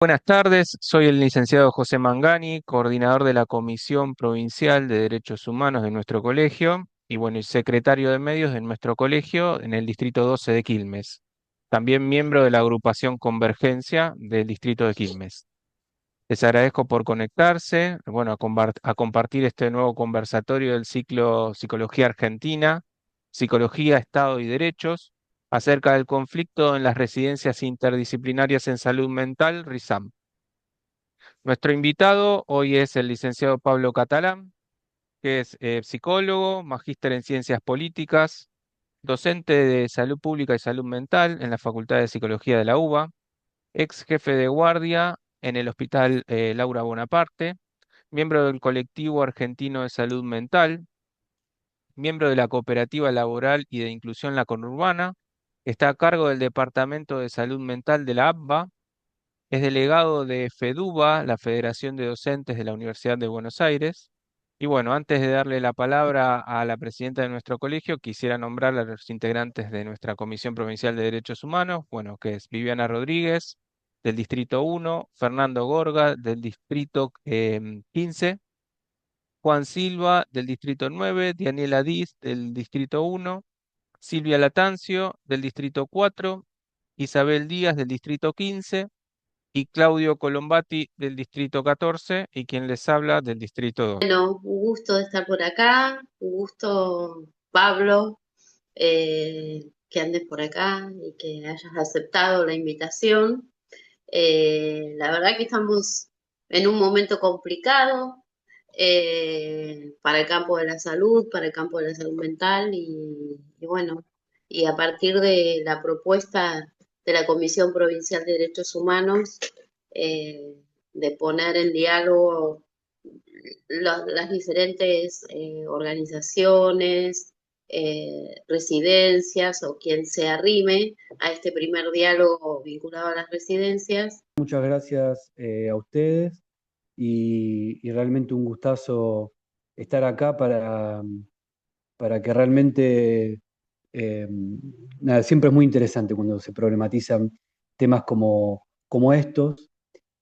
Buenas tardes, soy el licenciado José Mangani, coordinador de la Comisión Provincial de Derechos Humanos de nuestro colegio y bueno, y secretario de medios de nuestro colegio en el Distrito 12 de Quilmes. También miembro de la agrupación Convergencia del Distrito de Quilmes. Les agradezco por conectarse, bueno, a compartir este nuevo conversatorio del ciclo Psicología Argentina, Psicología, Estado y Derechos, acerca del conflicto en las residencias interdisciplinarias en salud mental, RISAM. Nuestro invitado hoy es el licenciado Pablo Catalán, que es psicólogo, magíster en ciencias políticas, docente de salud pública y salud mental en la Facultad de Psicología de la UBA, ex jefe de guardia en el Hospital Laura Bonaparte, miembro del Colectivo Argentino de Salud Mental, miembro de la Cooperativa Laboral y de Inclusión La Conurbana, está a cargo del Departamento de Salud Mental de la ABBA. Es delegado de FEDUBA, la Federación de Docentes de la Universidad de Buenos Aires. Y bueno, antes de darle la palabra a la presidenta de nuestro colegio, quisiera nombrar a los integrantes de nuestra Comisión Provincial de Derechos Humanos, bueno, que es Viviana Rodríguez, del Distrito 1, Fernando Gorga, del Distrito 15, Juan Silva, del Distrito 9, Daniela Diz, del Distrito 1, Silvia Latancio, del Distrito 4, Isabel Díaz, del Distrito 15, y Claudio Colombati del Distrito 14 y quien les habla del Distrito 2. Bueno, un gusto de estar por acá, un gusto, Pablo, que andes por acá y que hayas aceptado la invitación. La verdad que estamos en un momento complicado para el campo de la salud, para el campo de la salud mental y bueno, y a partir de la propuesta de la Comisión Provincial de Derechos Humanos, eh, de poner en diálogo las diferentes organizaciones, residencias o quien se arrime a este primer diálogo vinculado a las residencias. Muchas gracias a ustedes y realmente un gustazo estar acá para que realmente, eh, nada, siempre es muy interesante cuando se problematizan temas como estos,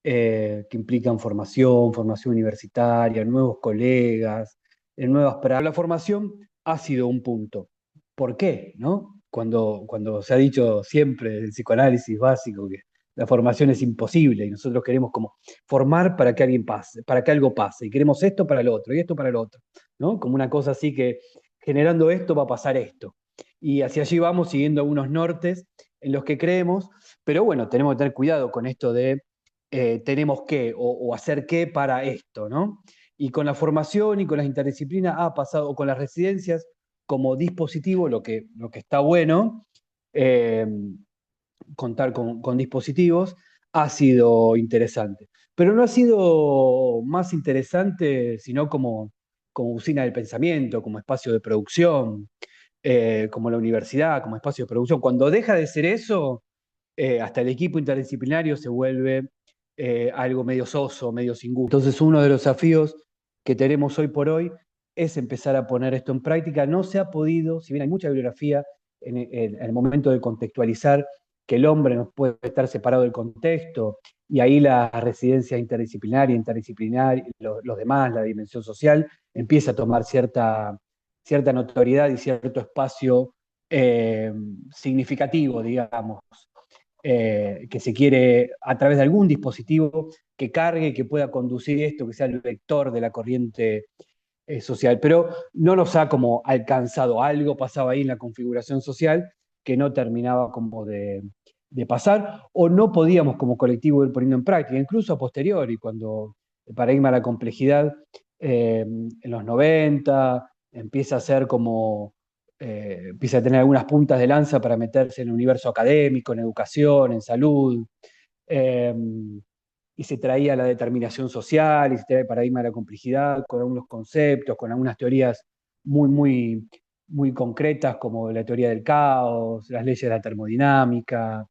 que implican formación universitaria, nuevos colegas, nuevas prácticas. La formación ha sido un punto. ¿Por qué? ¿No? Cuando se ha dicho siempre el psicoanálisis básico que la formación es imposible y nosotros queremos como formar para que alguien pase, para que algo pase, y queremos esto para el otro y esto para el otro, ¿no? Como una cosa así que generando esto va a pasar esto. Y hacia allí vamos siguiendo algunos nortes en los que creemos, pero bueno, tenemos que tener cuidado con esto de tenemos que o hacer qué para esto, ¿no? Y con la formación y con las interdisciplinas ha pasado, o con las residencias como dispositivo, lo que está bueno, eh, contar con dispositivos, ha sido interesante. Pero no ha sido más interesante, sino como usina del pensamiento, como espacio de producción, como la universidad, como espacio de producción. Cuando deja de ser eso, hasta el equipo interdisciplinario se vuelve algo medio soso, medio sin gusto. Entonces, uno de los desafíos que tenemos hoy por hoy es empezar a poner esto en práctica. No se ha podido, si bien hay mucha bibliografía en el momento de contextualizar que el hombre no puede estar separado del contexto, y ahí la residencia interdisciplinar, los demás, la dimensión social, empieza a tomar cierta notoriedad y cierto espacio significativo, digamos, que se quiere a través de algún dispositivo que cargue, que pueda conducir esto, que sea el vector de la corriente social. Pero no nos ha como alcanzado, algo pasaba ahí en la configuración social que no terminaba como de pasar, o no podíamos como colectivo ir poniendo en práctica, incluso a posteriori, cuando el paradigma de la complejidad en los 90 empieza a ser como empieza a tener algunas puntas de lanza para meterse en el universo académico, en educación, en salud, eh, y se traía la determinación social, y se traía el paradigma de la complejidad con algunos conceptos, con algunas teorías muy concretas, como la teoría del caos, las leyes de la termodinámica.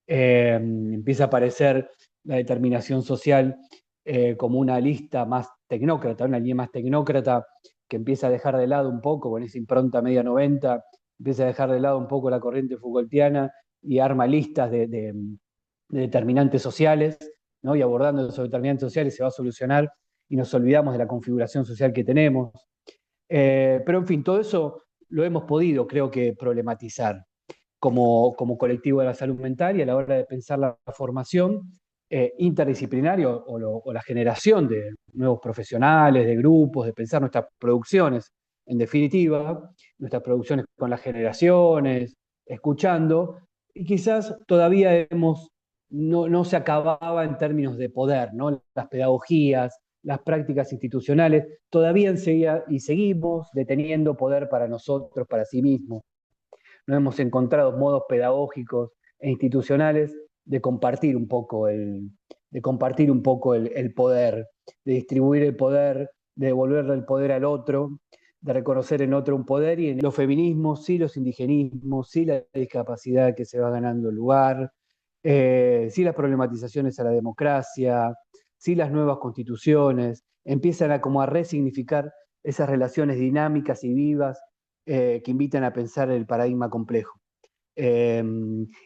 Empieza a aparecer la determinación social como una lista más tecnócrata, una línea más tecnócrata que empieza a dejar de lado un poco, con esa impronta media 90, empieza a dejar de lado un poco la corriente Foucaultiana y arma listas de determinantes sociales ¿no? Y abordando los determinantes sociales se va a solucionar y nos olvidamos de la configuración social que tenemos. Pero en fin, todo eso lo hemos podido, creo que, problematizar como colectivo de la salud mental y a la hora de pensar la formación interdisciplinaria o la generación de nuevos profesionales, de grupos, de pensar nuestras producciones, en definitiva, nuestras producciones con las generaciones, escuchando, y quizás todavía no se acababa en términos de poder, ¿no? Las pedagogías, las prácticas institucionales, todavía y seguimos deteniendo poder para nosotros, para sí mismos. No hemos encontrado modos pedagógicos e institucionales de compartir un poco el poder, de distribuir el poder, de devolverle el poder al otro, de reconocer en otro un poder, y en los feminismos, sí los indigenismos, sí la discapacidad que se va ganando lugar, sí las problematizaciones a la democracia, sí las nuevas constituciones, empiezan como a resignificar esas relaciones dinámicas y vivas que invitan a pensar el paradigma complejo. Eh,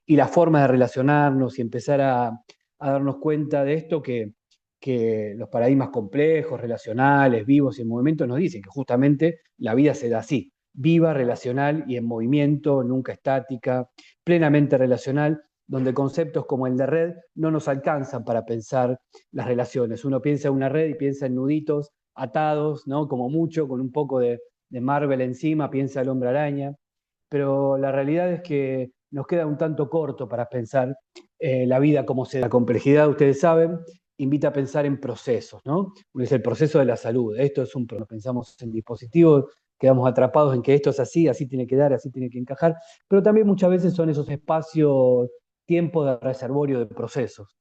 y la forma de relacionarnos y empezar a darnos cuenta de esto que los paradigmas complejos, relacionales, vivos y en movimiento nos dicen que justamente la vida se da así, viva, relacional y en movimiento, nunca estática, plenamente relacional, donde conceptos como el de red no nos alcanzan para pensar las relaciones. Uno piensa en una red y piensa en nuditos atados, ¿no? Como mucho, con un poco de Marvel encima, piensa el hombre araña, pero la realidad es que nos queda un tanto corto para pensar la vida como se da. La complejidad, ustedes saben, invita a pensar en procesos, ¿no? Uno es el proceso de la salud. Esto es un proceso. Pensamos en dispositivos, quedamos atrapados en que esto es así, así tiene que dar, así tiene que encajar, pero también muchas veces son esos espacios, tiempo de reservorio de procesos.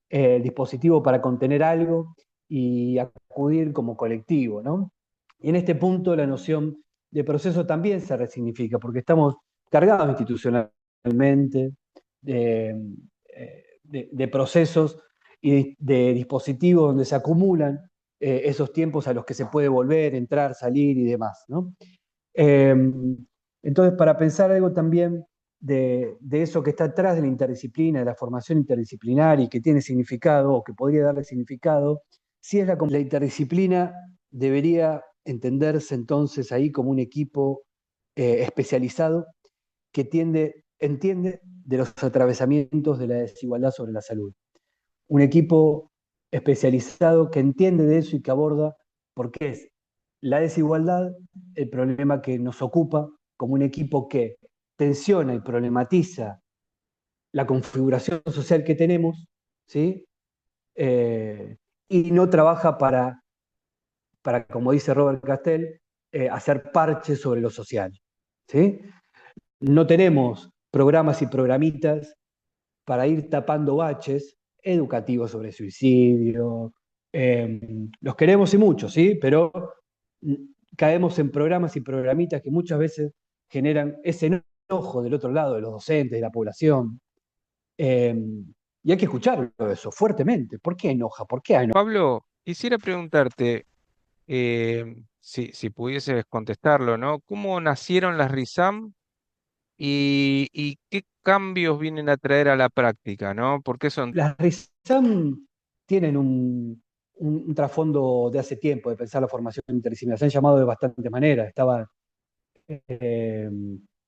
El dispositivo para contener algo y acudir como colectivo, ¿no? Y en este punto la noción de proceso también se resignifica, porque estamos cargados institucionalmente de procesos y de dispositivos donde se acumulan esos tiempos a los que se puede volver, entrar, salir y demás, ¿no? Eh, entonces, para pensar algo también de eso que está atrás de la interdisciplina, de la formación interdisciplinaria y que tiene significado o que podría darle significado, si es la interdisciplina debería entenderse entonces ahí como un equipo especializado que entiende de los atravesamientos de la desigualdad sobre la salud. Un equipo especializado que entiende de eso y que aborda por qué es la desigualdad el problema que nos ocupa, como un equipo que tensiona y problematiza la configuración social que tenemos, ¿sí? Eh, y no trabaja como dice Robert Castell, hacer parches sobre lo social, ¿sí? No tenemos programas y programitas para ir tapando baches educativos sobre suicidio. Los queremos y mucho, ¿sí? Pero caemos en programas y programitas que muchas veces generan ese enojo del otro lado, de los docentes, de la población. Eh, y hay que escucharlo eso fuertemente. ¿Por qué enoja? ¿Por qué enoja? Pablo, quisiera preguntarte, si pudieses contestarlo, ¿no? ¿Cómo nacieron las RISAM y qué cambios vienen a traer a la práctica, ¿no? ¿Por qué son? Las RISAM tienen un trasfondo de hace tiempo de pensar la formación interdisciplinar. Se han llamado de bastantes maneras. Estaba eh,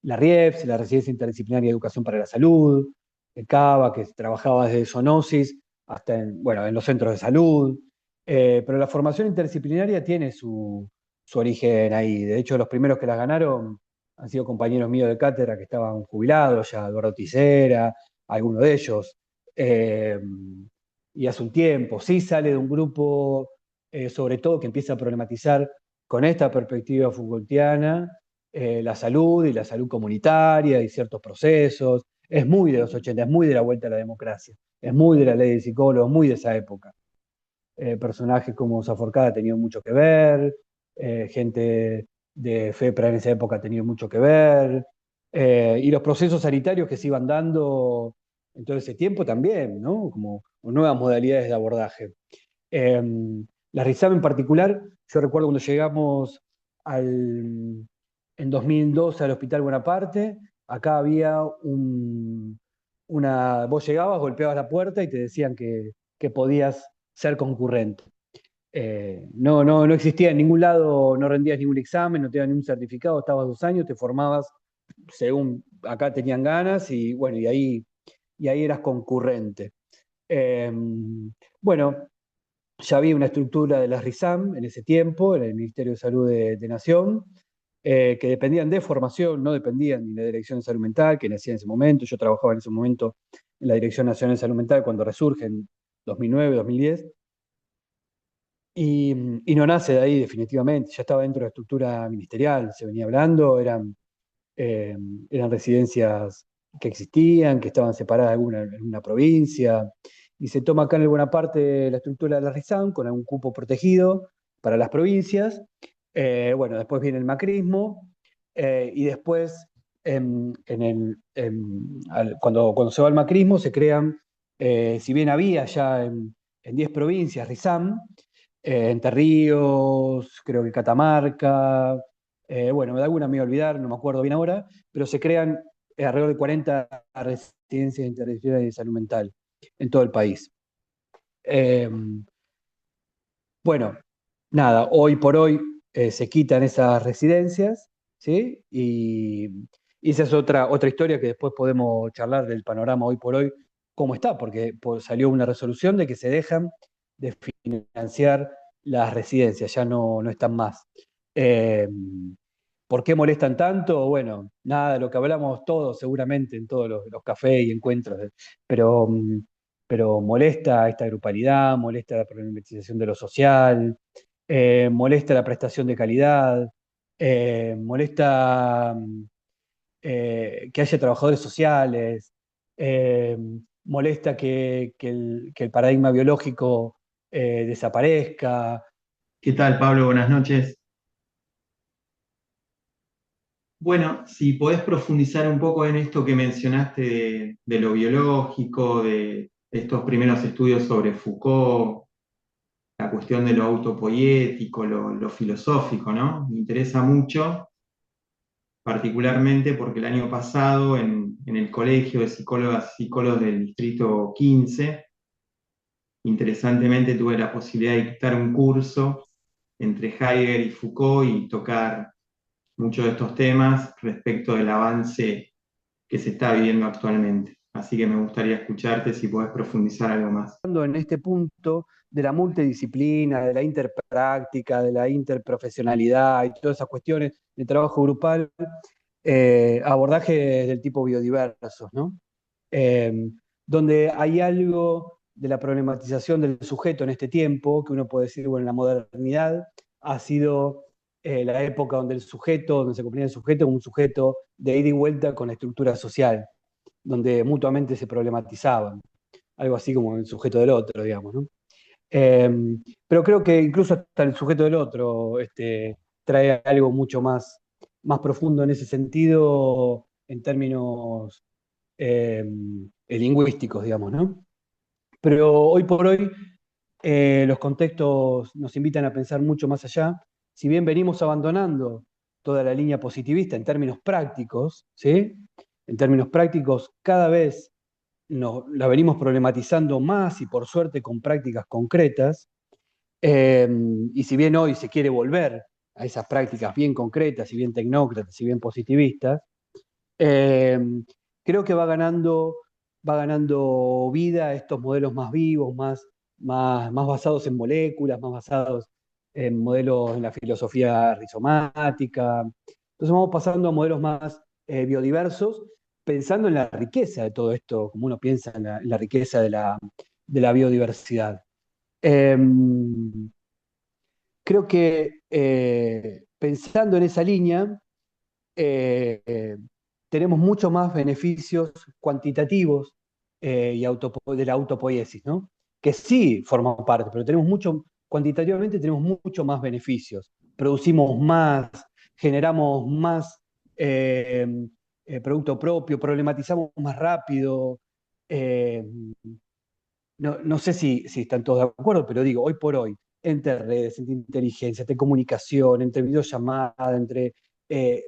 la RIEPS, la Residencia Interdisciplinaria de Educación para la Salud, el CABA, que trabajaba desde zoonosis hasta en los centros de salud. Pero la formación interdisciplinaria tiene su origen ahí. De hecho, los primeros que las ganaron han sido compañeros míos de cátedra que estaban jubilados, ya Eduardo Tisera, alguno de ellos. Eh, y hace un tiempo, sí sale de un grupo, sobre todo, que empieza a problematizar con esta perspectiva Foucaultiana la salud y la salud comunitaria y ciertos procesos. Es muy de los 80, es muy de la vuelta a la democracia, es muy de la ley de psicólogos, muy de esa época. Personajes como Saforcada han tenido mucho que ver, gente de FEPRA en esa época ha tenido mucho que ver, y los procesos sanitarios que se iban dando en todo ese tiempo también, ¿no? Como nuevas modalidades de abordaje. Eh, la RISAM en particular, yo recuerdo cuando llegamos en 2012 al Hospital Bonaparte, acá había vos llegabas, golpeabas la puerta y te decían que podías ser concurrente. No existía en ningún lado, no rendías ningún examen, no te daban ningún certificado, estabas 2 años, te formabas según acá tenían ganas y bueno, y ahí eras concurrente. Eh, bueno, ya había una estructura de las RISAM en ese tiempo, en el Ministerio de Salud de Nación, que dependían de formación, no dependían ni de la Dirección de Salud Mental, que nacía en ese momento. Yo trabajaba en ese momento en la Dirección Nacional de Salud Mental cuando resurge en 2009, 2010. Y no nace de ahí definitivamente, ya estaba dentro de la estructura ministerial, se venía hablando, eh, eran residencias que existían, que estaban separadas en una provincia, y se toma acá en alguna parte la estructura de la RISAM con algún cupo protegido para las provincias. Bueno, después viene el macrismo, y después, cuando se va al macrismo, se crean, si bien había ya en 10 provincias RISAM, Entre Ríos, creo que Catamarca, bueno, de alguna me voy a olvidar, no me acuerdo bien ahora, pero se crean alrededor de 40 residencias interdisciplinarias de salud mental en todo el país. Eh, bueno, nada, hoy por hoy se quitan esas residencias, ¿sí? Y esa es otra historia que después podemos charlar del panorama hoy por hoy, cómo está, porque salió una resolución de que se dejan de financiar las residencias, ya no están más. Eh, ¿Por qué molestan tanto? Bueno, nada, lo que hablamos todos seguramente en todos los cafés y encuentros, pero, pero molesta esta grupalidad, molesta la problematización de lo social, molesta la prestación de calidad, molesta que haya trabajadores sociales, eh, molesta que el paradigma biológico desaparezca. ¿Qué tal, Pablo? Buenas noches. Bueno, si podés profundizar un poco en esto que mencionaste de lo biológico, de estos primeros estudios sobre Foucault, la cuestión de lo autopoiético, lo filosófico, ¿no? Me interesa mucho, particularmente porque el año pasado en el Colegio de Psicólogas y Psicólogos del Distrito 15, interesantemente tuve la posibilidad de dictar un curso entre Heidegger y Foucault y tocar muchos de estos temas respecto del avance que se está viviendo actualmente. Así que me gustaría escucharte si podés profundizar algo más. En este punto de la multidisciplina, de la interpráctica, de la interprofesionalidad y todas esas cuestiones de trabajo grupal, abordajes del tipo biodiversos, ¿no? Eh, Donde hay algo de la problematización del sujeto en este tiempo, que uno puede decir, bueno, la modernidad ha sido la época donde donde se comprende el sujeto como un sujeto de ida y vuelta con la estructura social, donde mutuamente se problematizaban, algo así como el sujeto del otro, digamos, ¿no? Eh, pero creo que incluso hasta el sujeto del otro trae algo mucho más profundo en ese sentido, en términos eh, lingüísticos, digamos, ¿no? Pero hoy por hoy los contextos nos invitan a pensar mucho más allá. Si bien venimos abandonando toda la línea positivista en términos prácticos, ¿sí? En términos prácticos, cada vez la venimos problematizando más y por suerte con prácticas concretas. Y si bien hoy se quiere volver a esas prácticas bien concretas y bien tecnócratas y bien positivistas, eh, creo que va ganando vida estos modelos más vivos, más basados en moléculas, más basados en modelos en la filosofía rizomática. Entonces vamos pasando a modelos más biodiversos, pensando en la riqueza de todo esto, como uno piensa en la riqueza de la biodiversidad. Eh, Creo que pensando en esa línea, eh, tenemos mucho más beneficios cuantitativos de la autopoiesis, ¿no? Que sí forman parte, pero cuantitativamente tenemos mucho más beneficios. Producimos más, generamos más eh, producto propio, problematizamos más rápido. eh, no sé si están todos de acuerdo, pero digo, hoy por hoy, entre redes, entre inteligencia, entre comunicación, entre videollamada, entre eh,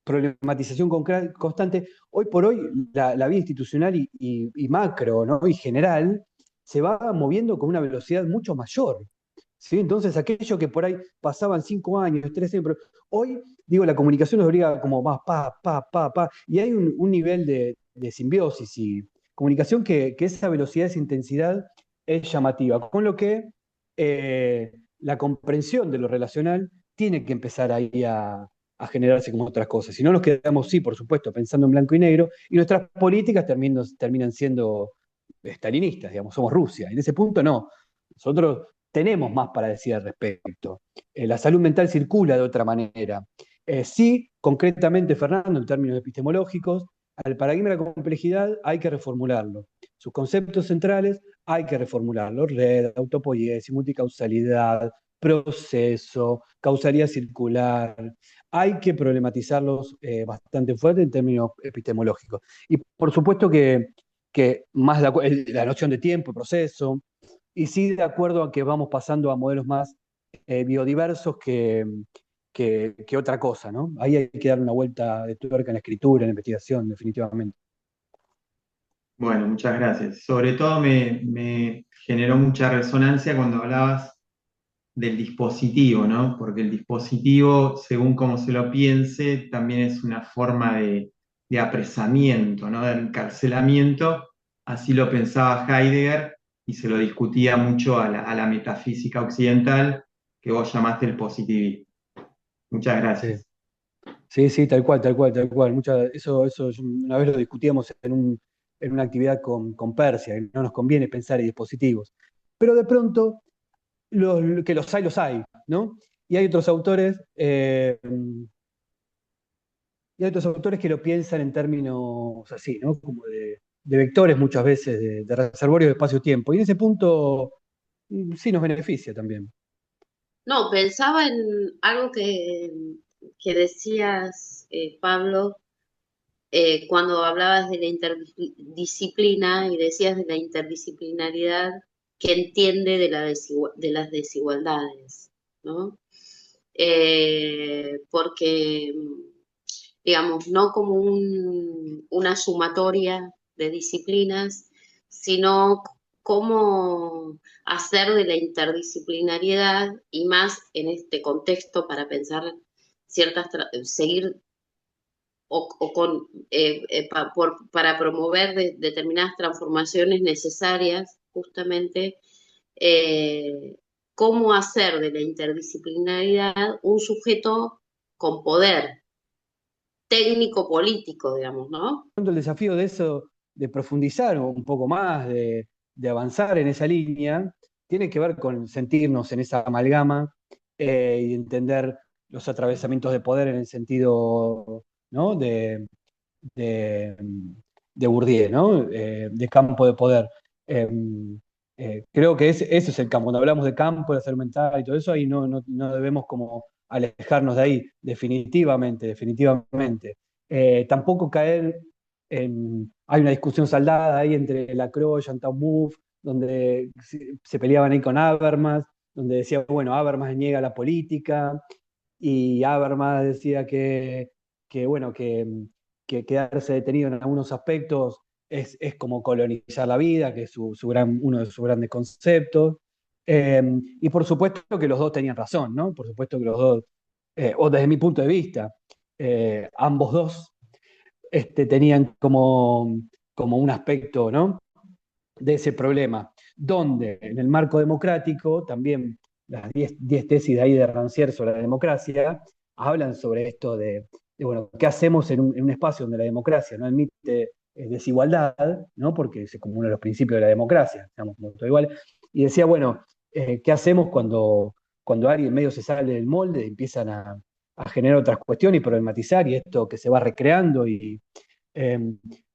problematización constante, hoy por hoy la vida institucional y macro, ¿no? Y general se va moviendo con una velocidad mucho mayor. ¿Sí? Entonces, aquello que por ahí pasaban 5 años, 3 años, pero hoy, digo, la comunicación nos obliga como más pa, y hay un nivel de simbiosis y comunicación que esa velocidad, esa intensidad es llamativa, con lo que la comprensión de lo relacional tiene que empezar ahí a generarse como otras cosas. Si no nos quedamos, sí, por supuesto, pensando en blanco y negro, y nuestras políticas terminan siendo estalinistas, digamos, somos Rusia. En ese punto no. Nosotros tenemos más para decir al respecto. La salud mental circula de otra manera. Sí, concretamente, Fernando, en términos epistemológicos, al paradigma de la complejidad hay que reformularlo. Sus conceptos centrales hay que reformularlo. Red, autopoiesis, multicausalidad, proceso, causalidad circular. Hay que problematizarlos bastante fuerte en términos epistemológicos. Y por supuesto que más la noción de tiempo, proceso, y sí de acuerdo a que vamos pasando a modelos más biodiversos que otra cosa, ¿no? Ahí hay que dar una vuelta de tuerca en la escritura, en la investigación, definitivamente. Bueno, muchas gracias. Sobre todo me generó mucha resonancia cuando hablabas del dispositivo, ¿no? Porque el dispositivo, según cómo se lo piense, también es una forma de apresamiento, ¿no? De encarcelamiento. Así lo pensaba Heidegger y se lo discutía mucho a la metafísica occidental que vos llamaste el positivismo. Muchas Sí, gracias. sí, sí, tal cual, tal cual, tal cual. Eso una vez lo discutíamos en una actividad con Persia, que no nos conviene pensar en dispositivos. Pero de pronto, que los hay, ¿no? Y hay otros autores, que lo piensan en términos así, ¿no? Como de vectores muchas veces, de reservorios de espacio-tiempo. Y en ese punto sí nos beneficia también. No, pensaba en algo que decías, Pablo, cuando hablabas de la interdisciplina y decías de la interdisciplinaridad que entiende de las desigualdades, ¿no? Porque, digamos, no como una sumatoria de disciplinas, sino cómo hacer de la interdisciplinariedad y más en este contexto para pensar seguir o con, para promover determinadas transformaciones necesarias, justamente, eh, cómo hacer de la interdisciplinaridad un sujeto con poder técnico-político, digamos, ¿no? El desafío de eso, de profundizar un poco más, de avanzar en esa línea, tiene que ver con sentirnos en esa amalgama y entender los atravesamientos de poder en el sentido, ¿no? de, de Bourdieu, ¿no? De campo de poder. Eh, Creo que ese es el campo. Cuando hablamos de campo, de salud mental y todo eso, ahí no debemos como alejarnos de ahí, definitivamente, definitivamente. Tampoco caer en... Hay una discusión saldada ahí entre Lacroix y Antaumuf, donde se peleaban ahí con Habermas, donde decía, bueno, Habermas niega la política, y Habermas decía bueno, que quedarse detenido en algunos aspectos es como colonizar la vida, que es uno de sus grandes conceptos. Y por supuesto que los dos tenían razón, ¿no? Por supuesto que los dos, o desde mi punto de vista, ambos dos tenían como un aspecto, ¿no? De ese problema, donde en el marco democrático, también las 10 tesis de ahí de Rancière sobre la democracia, hablan sobre esto bueno, ¿qué hacemos en un espacio donde la democracia no admite desigualdad, ¿no? Porque es como uno de los principios de la democracia, digamos, como todo igual, y decía, bueno, ¿qué hacemos cuando alguien medio se sale del molde y empiezan a generar otras cuestiones y problematizar y esto que se va recreando eh,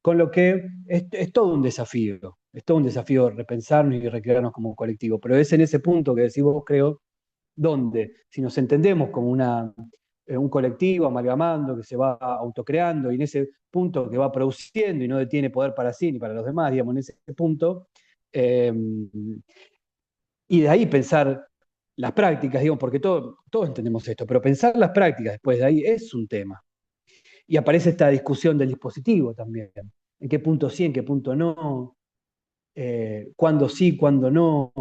con lo que es todo un desafío, es todo un desafío repensarnos y recrearnos como un colectivo, pero es en ese punto que decís vos, creo, donde si nos entendemos como un colectivo amalgamando, que se va autocreando y en ese punto que va produciendo y no detiene poder para sí ni para los demás, digamos, en ese punto, eh, y de ahí pensar las prácticas, digamos, porque todos entendemos esto, pero pensar las prácticas después de ahí es un tema. Y aparece esta discusión del dispositivo también. ¿En qué punto sí, en qué punto no? cuándo sí, cuándo no,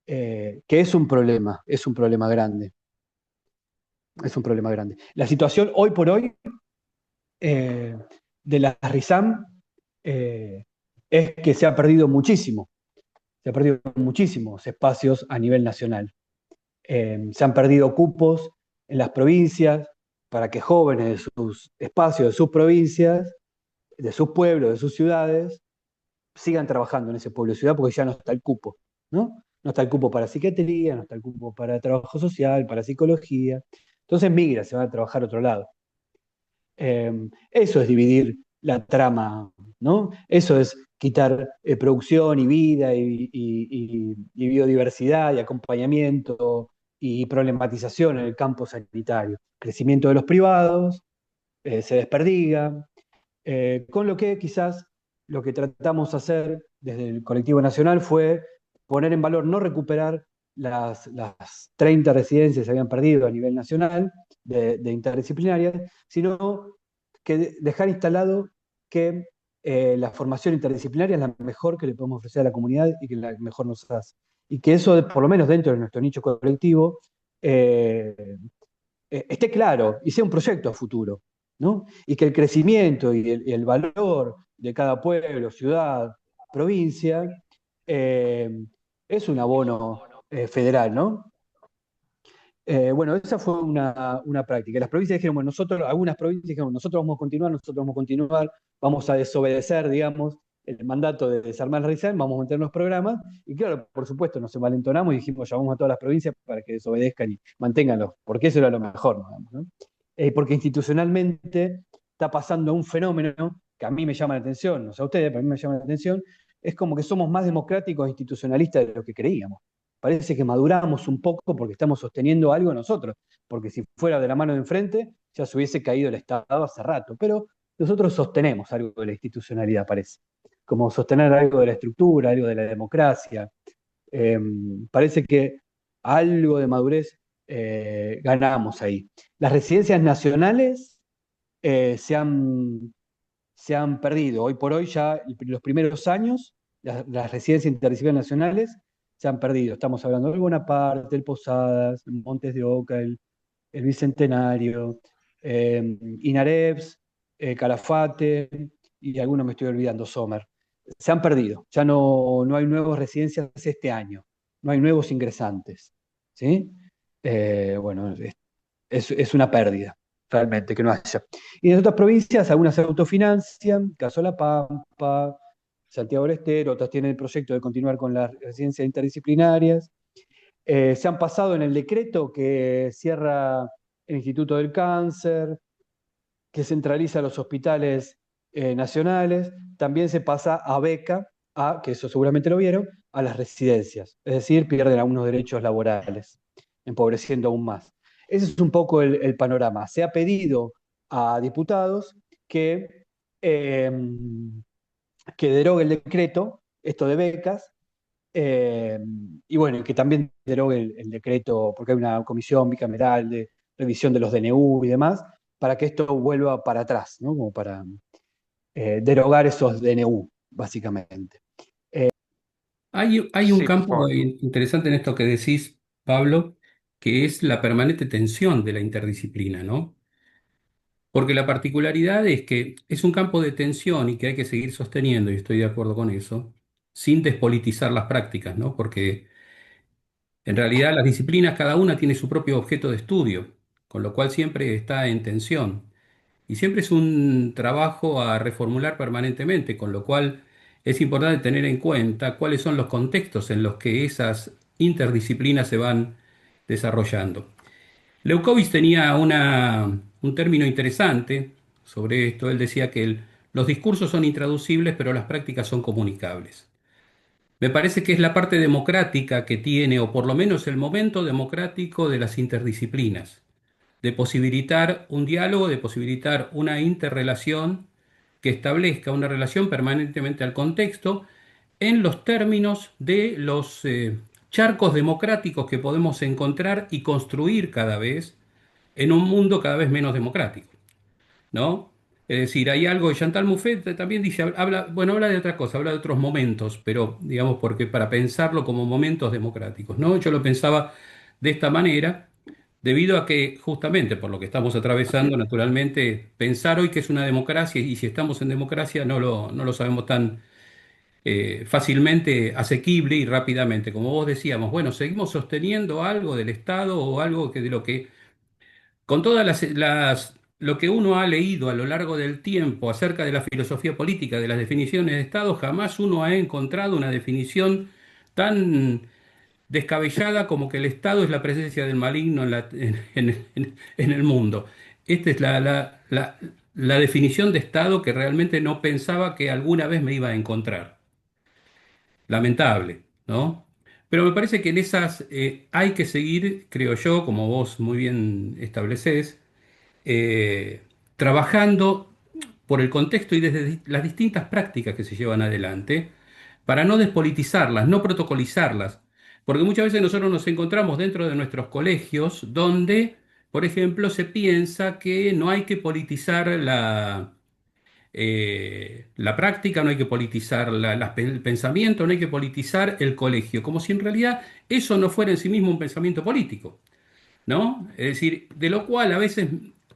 que es un problema grande, es un problema grande. La situación hoy por hoy eh, de la RISAM eh, es que se ha perdido muchísimos espacios a nivel nacional. Se han perdido cupos en las provincias para que jóvenes de sus espacios, de sus provincias, de sus pueblos, de sus ciudades, sigan trabajando en ese pueblo o ciudad porque ya no está el cupo, ¿no? No está el cupo para psiquiatría, no está el cupo para trabajo social, para psicología. Entonces migra, se va a trabajar a otro lado. Eso es dividir la trama, ¿no? Eso es quitar producción y vida y biodiversidad y acompañamiento y problematización en el campo sanitario. Crecimiento de los privados, se desperdiga, con lo que quizás lo que tratamos de hacer desde el colectivo nacional fue poner en valor, no recuperar las 30 residencias que se habían perdido a nivel nacional de interdisciplinarias, sino que dejar instalado que la formación interdisciplinaria es la mejor que le podemos ofrecer a la comunidad y que la mejor nos hace. Y que eso, por lo menos dentro de nuestro nicho colectivo, eh, esté claro y sea un proyecto a futuro, ¿no? Y que el crecimiento y el valor de cada pueblo, ciudad, provincia, eh, es un abono federal, ¿no? Bueno, esa fue una práctica. Las provincias dijeron, bueno, algunas provincias dijeron, nosotros vamos a continuar, vamos a desobedecer, digamos, el mandato de desarmar el RISAM, vamos a meter los programas, y claro, por supuesto, nos envalentonamos y dijimos, llamamos a todas las provincias para que desobedezcan y manténganlos, porque eso era lo mejor, digamos, ¿no? Porque institucionalmente está pasando un fenómeno que a mí me llama la atención, no sé a ustedes, pero a mí me llama la atención, es como que somos más democráticos e institucionalistas de lo que creíamos. Parece que maduramos un poco porque estamos sosteniendo algo nosotros, porque si fuera de la mano de enfrente ya se hubiese caído el Estado hace rato, pero nosotros sostenemos algo de la institucionalidad, parece, como sostener algo de la estructura, algo de la democracia. Eh, Parece que algo de madurez ganamos ahí. Las residencias nacionales eh, se han, se han perdido. Hoy por hoy ya los primeros años, las residencias interdisciplinarias nacionales se han perdido. Estamos hablando de Bonaparte, el Posadas, el Montes de Oca, el Bicentenario, Inareps, Calafate y algunos me estoy olvidando, Sommer. Se han perdido. Ya no hay nuevas residencias este año. No hay nuevos ingresantes. ¿Sí? Bueno, es una pérdida, realmente, que no haya. Y en otras provincias, algunas se autofinancian, caso La Pampa, Santiago del Estero, otras tienen el proyecto de continuar con las residencias interdisciplinarias. Se han pasado en el decreto que cierra el Instituto del Cáncer, que centraliza los hospitales nacionales, también se pasa a beca, que eso seguramente lo vieron, a las residencias. Es decir, pierden algunos derechos laborales, empobreciendo aún más. Ese es un poco el panorama. Se ha pedido a diputados eh, que derogue el decreto, esto de becas, eh, y bueno, que también derogue el decreto, porque hay una comisión bicameral de revisión de los DNU y demás, para que esto vuelva para atrás, ¿no? Como para derogar esos DNU, básicamente. Hay un Sí, campo interesante en esto que decís, Pablo, que es la permanente tensión de la interdisciplina, ¿no? Porque la particularidad es que es un campo de tensión y que hay que seguir sosteniendo, y estoy de acuerdo con eso, sin despolitizar las prácticas, ¿no? Porque en realidad las disciplinas cada una tiene su propio objeto de estudio, con lo cual siempre está en tensión. Y siempre es un trabajo a reformular permanentemente, con lo cual es importante tener en cuenta cuáles son los contextos en los que esas interdisciplinas se van desarrollando. Leucovitz tenía un término interesante sobre esto. Él decía que los discursos son intraducibles, pero las prácticas son comunicables. Me parece que es la parte democrática que tiene, o por lo menos el momento democrático de las interdisciplinas, de posibilitar un diálogo, de posibilitar una interrelación que establezca una relación permanentemente al contexto en los términos de los charcos democráticos que podemos encontrar y construir cada vez en un mundo cada vez menos democrático, ¿no? Es decir, hay algo, Chantal Mouffe también dice, habla de otra cosa, habla de otros momentos, pero digamos, porque para pensarlo como momentos democráticos, ¿no? Yo lo pensaba de esta manera, debido a que justamente por lo que estamos atravesando, naturalmente, pensar hoy que es una democracia y si estamos en democracia no lo sabemos tan fácilmente asequible y rápidamente. Como vos decíamos, bueno, seguimos sosteniendo algo del Estado o algo que de lo que con todas lo que uno ha leído a lo largo del tiempo acerca de la filosofía política, de las definiciones de Estado, jamás uno ha encontrado una definición tan descabellada como que el Estado es la presencia del maligno en el mundo. Esta es la definición de Estado que realmente no pensaba que alguna vez me iba a encontrar. Lamentable, ¿no? Pero me parece que en esas hay que seguir, creo yo, como vos muy bien establecés, eh, trabajando por el contexto y desde las distintas prácticas que se llevan adelante, para no despolitizarlas, no protocolizarlas, porque muchas veces nosotros nos encontramos dentro de nuestros colegios donde, por ejemplo, se piensa que no hay que politizar la práctica, no hay que politizar el pensamiento, no hay que politizar el colegio, como si en realidad eso no fuera en sí mismo un pensamiento político. ¿No? Es decir, de lo cual a veces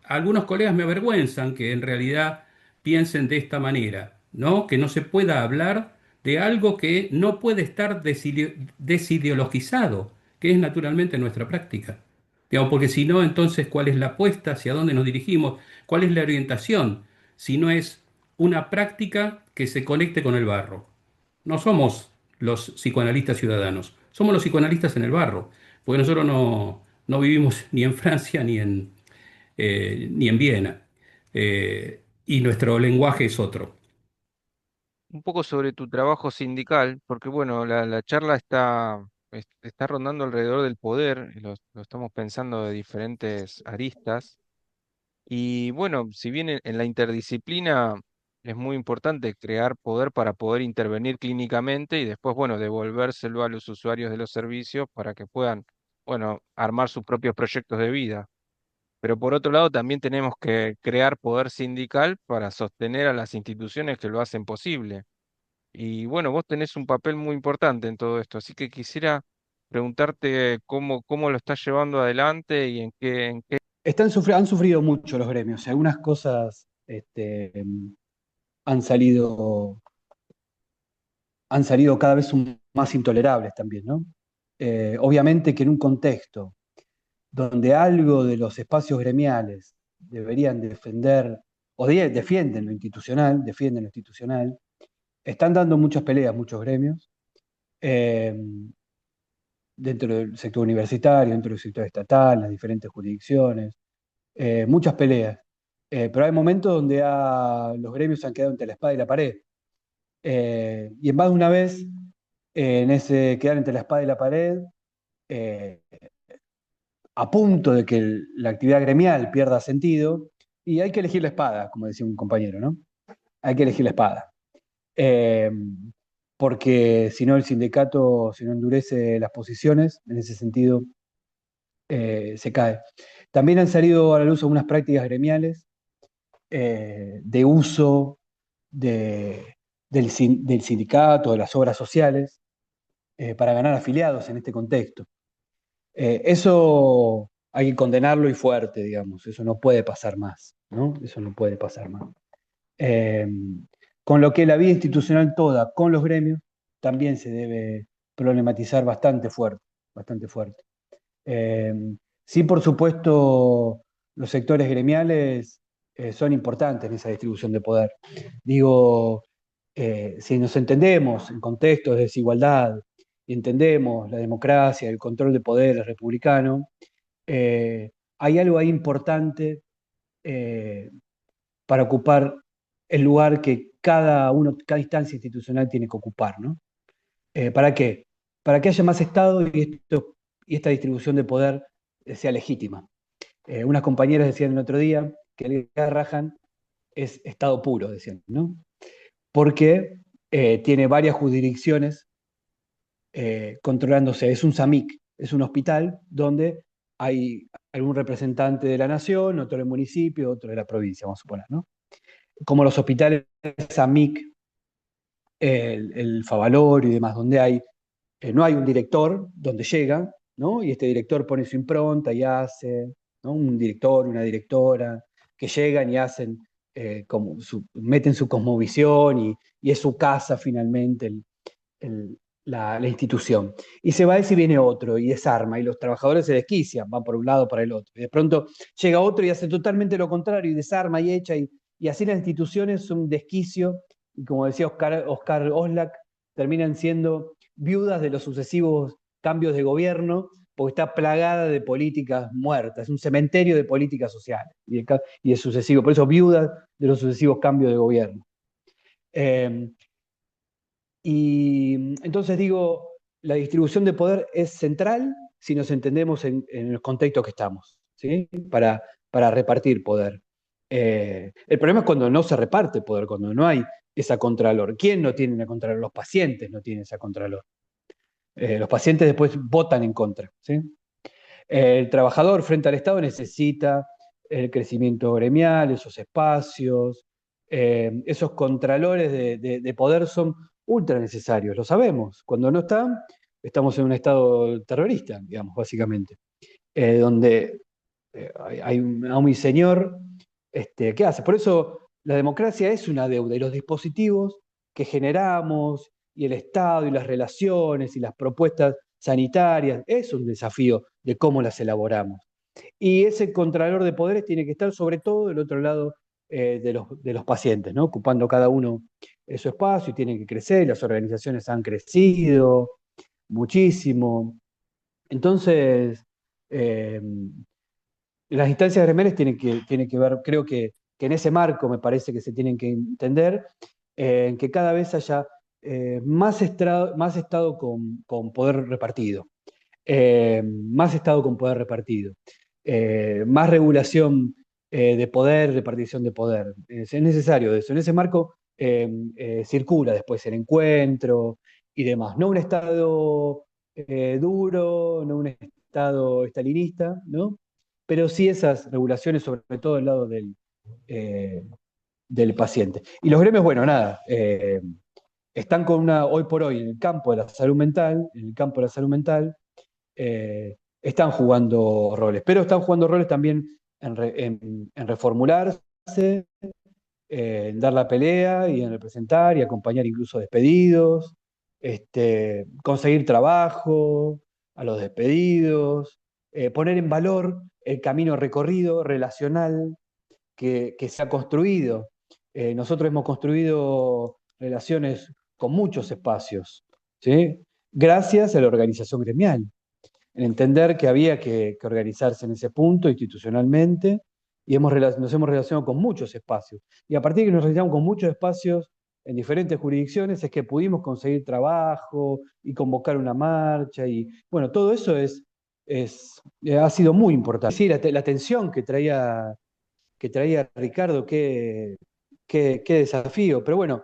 algunos colegas me avergüenzan que en realidad piensen de esta manera, ¿no? Que no se pueda hablar de algo que no puede estar desideologizado, que es naturalmente nuestra práctica. Digamos, porque si no, entonces, ¿cuál es la apuesta? ¿Hacia dónde nos dirigimos? ¿Cuál es la orientación? Si no es una práctica que se conecte con el barro. No somos los psicoanalistas ciudadanos, somos los psicoanalistas en el barro, porque nosotros no vivimos ni en Francia ni en Viena. Y nuestro lenguaje es otro. Un poco sobre tu trabajo sindical, porque bueno, la charla está rondando alrededor del poder, y lo estamos pensando de diferentes aristas. Y bueno, si bien en la interdisciplina es muy importante crear poder para poder intervenir clínicamente y después, bueno, devolvérselo a los usuarios de los servicios para que puedan, bueno, armar sus propios proyectos de vida. Pero por otro lado, también tenemos que crear poder sindical para sostener a las instituciones que lo hacen posible. Y bueno, vos tenés un papel muy importante en todo esto, así que quisiera preguntarte cómo lo estás llevando adelante y en qué. Han sufrido mucho los gremios. Algunas cosas han salido, han salido cada vez más intolerables también, ¿no? Obviamente que en un contexto donde algo de los espacios gremiales deberían defender, defienden lo institucional, están dando muchas peleas, muchos gremios, eh, dentro del sector universitario, dentro del sector estatal, las diferentes jurisdicciones, muchas peleas. Pero hay momentos donde los gremios han quedado entre la espada y la pared. Y en más de una vez, en ese quedar entre la espada y la pared, eh, a punto de que la actividad gremial pierda sentido, y hay que elegir la espada, como decía un compañero, ¿no? Hay que elegir la espada. Eh, Porque si no el sindicato, si no endurece las posiciones, en ese sentido, se cae. También han salido a la luz algunas prácticas gremiales de uso del sindicato, de las obras sociales, para ganar afiliados en este contexto. Eso hay que condenarlo y fuerte, digamos. Eso no puede pasar más, ¿no? Eso no puede pasar más. Eh, con lo que la vida institucional toda, con los gremios, también se debe problematizar bastante fuerte, bastante fuerte. Eh, sí, por supuesto, los sectores gremiales son importantes en esa distribución de poder. Digo, si nos entendemos en contextos de desigualdad y entendemos la democracia, el control de poder republicano, hay algo ahí importante eh, para ocupar el lugar que cada instancia institucional tiene que ocupar, ¿no? ¿Para qué? Para que haya más Estado y esta distribución de poder sea legítima. Unas compañeras decían el otro día que el Garrahan es Estado puro, decían, ¿no? Porque tiene varias jurisdicciones controlándose. Es un SAMIC, es un hospital donde hay algún representante de la nación, otro del municipio, otro de la provincia, vamos a suponer, ¿no? como los hospitales AMIC, el Favaloro y demás, donde no hay un director, donde llega, ¿no? Y este director pone su impronta y hace, ¿no? Un director, una directora, que llegan y hacen, meten su cosmovisión y es su casa finalmente el- la institución. Y se va ese y viene otro y desarma y los trabajadores se desquician, van por un lado para el otro. Y de pronto llega otro y hace totalmente lo contrario y desarma y echa y así las instituciones son un desquicio y como decía Oscar Oslak, terminan siendo viudas de los sucesivos cambios de gobierno porque está plagada de políticas muertas, es un cementerio de políticas sociales y de sucesivos, por eso viudas de los sucesivos cambios de gobierno. Y entonces digo, la distribución de poder es central si nos entendemos en el contexto que estamos, ¿sí? Para repartir poder. El problema es cuando no se reparte poder, cuando no hay esa contralor. ¿Quién no tiene una contralor? Los pacientes no tienen esa contralor. Los pacientes después votan en contra, ¿sí? El trabajador frente al Estado necesita el crecimiento gremial, esos espacios, esos contralores de poder son ultra necesarios, lo sabemos. Cuando no están, estamos en un estado terrorista, digamos, básicamente, donde hay un amo y señor que hace. Por eso la democracia es una deuda y los dispositivos que generamos y el Estado y las relaciones y las propuestas sanitarias es un desafío de cómo las elaboramos. Y ese contralor de poderes tiene que estar sobre todo del otro lado de los pacientes, ¿no? Ocupando cada uno su espacio y tienen que crecer, las organizaciones han crecido muchísimo. Entonces, eh, las instancias gremiales tienen que ver, creo que en ese marco me parece que se tienen que entender, en que cada vez haya más Estado con poder repartido, más Estado con poder repartido, más regulación de poder, repartición de poder. Es necesario eso. En ese marco circula después el encuentro y demás. No un Estado duro, no un Estado estalinista, ¿no? Pero sí esas regulaciones, sobre todo del lado eh, del paciente. Y los gremios, bueno, nada, están hoy por hoy en el campo de la salud mental, están jugando roles, pero están jugando roles también en reformularse, en dar la pelea y en representar y acompañar incluso despedidos, conseguir trabajo a los despedidos, poner en valor el camino recorrido, relacional, que se ha construido. Nosotros hemos construido relaciones con muchos espacios, ¿sí? Gracias a la organización gremial, en entender que había que organizarse en ese punto institucionalmente y nos hemos relacionado con muchos espacios. Y a partir de que nos relacionamos con muchos espacios en diferentes jurisdicciones es que pudimos conseguir trabajo y convocar una marcha y bueno, todo eso ha sido muy importante. Sí, la tensión que traía Ricardo, qué desafío, pero bueno,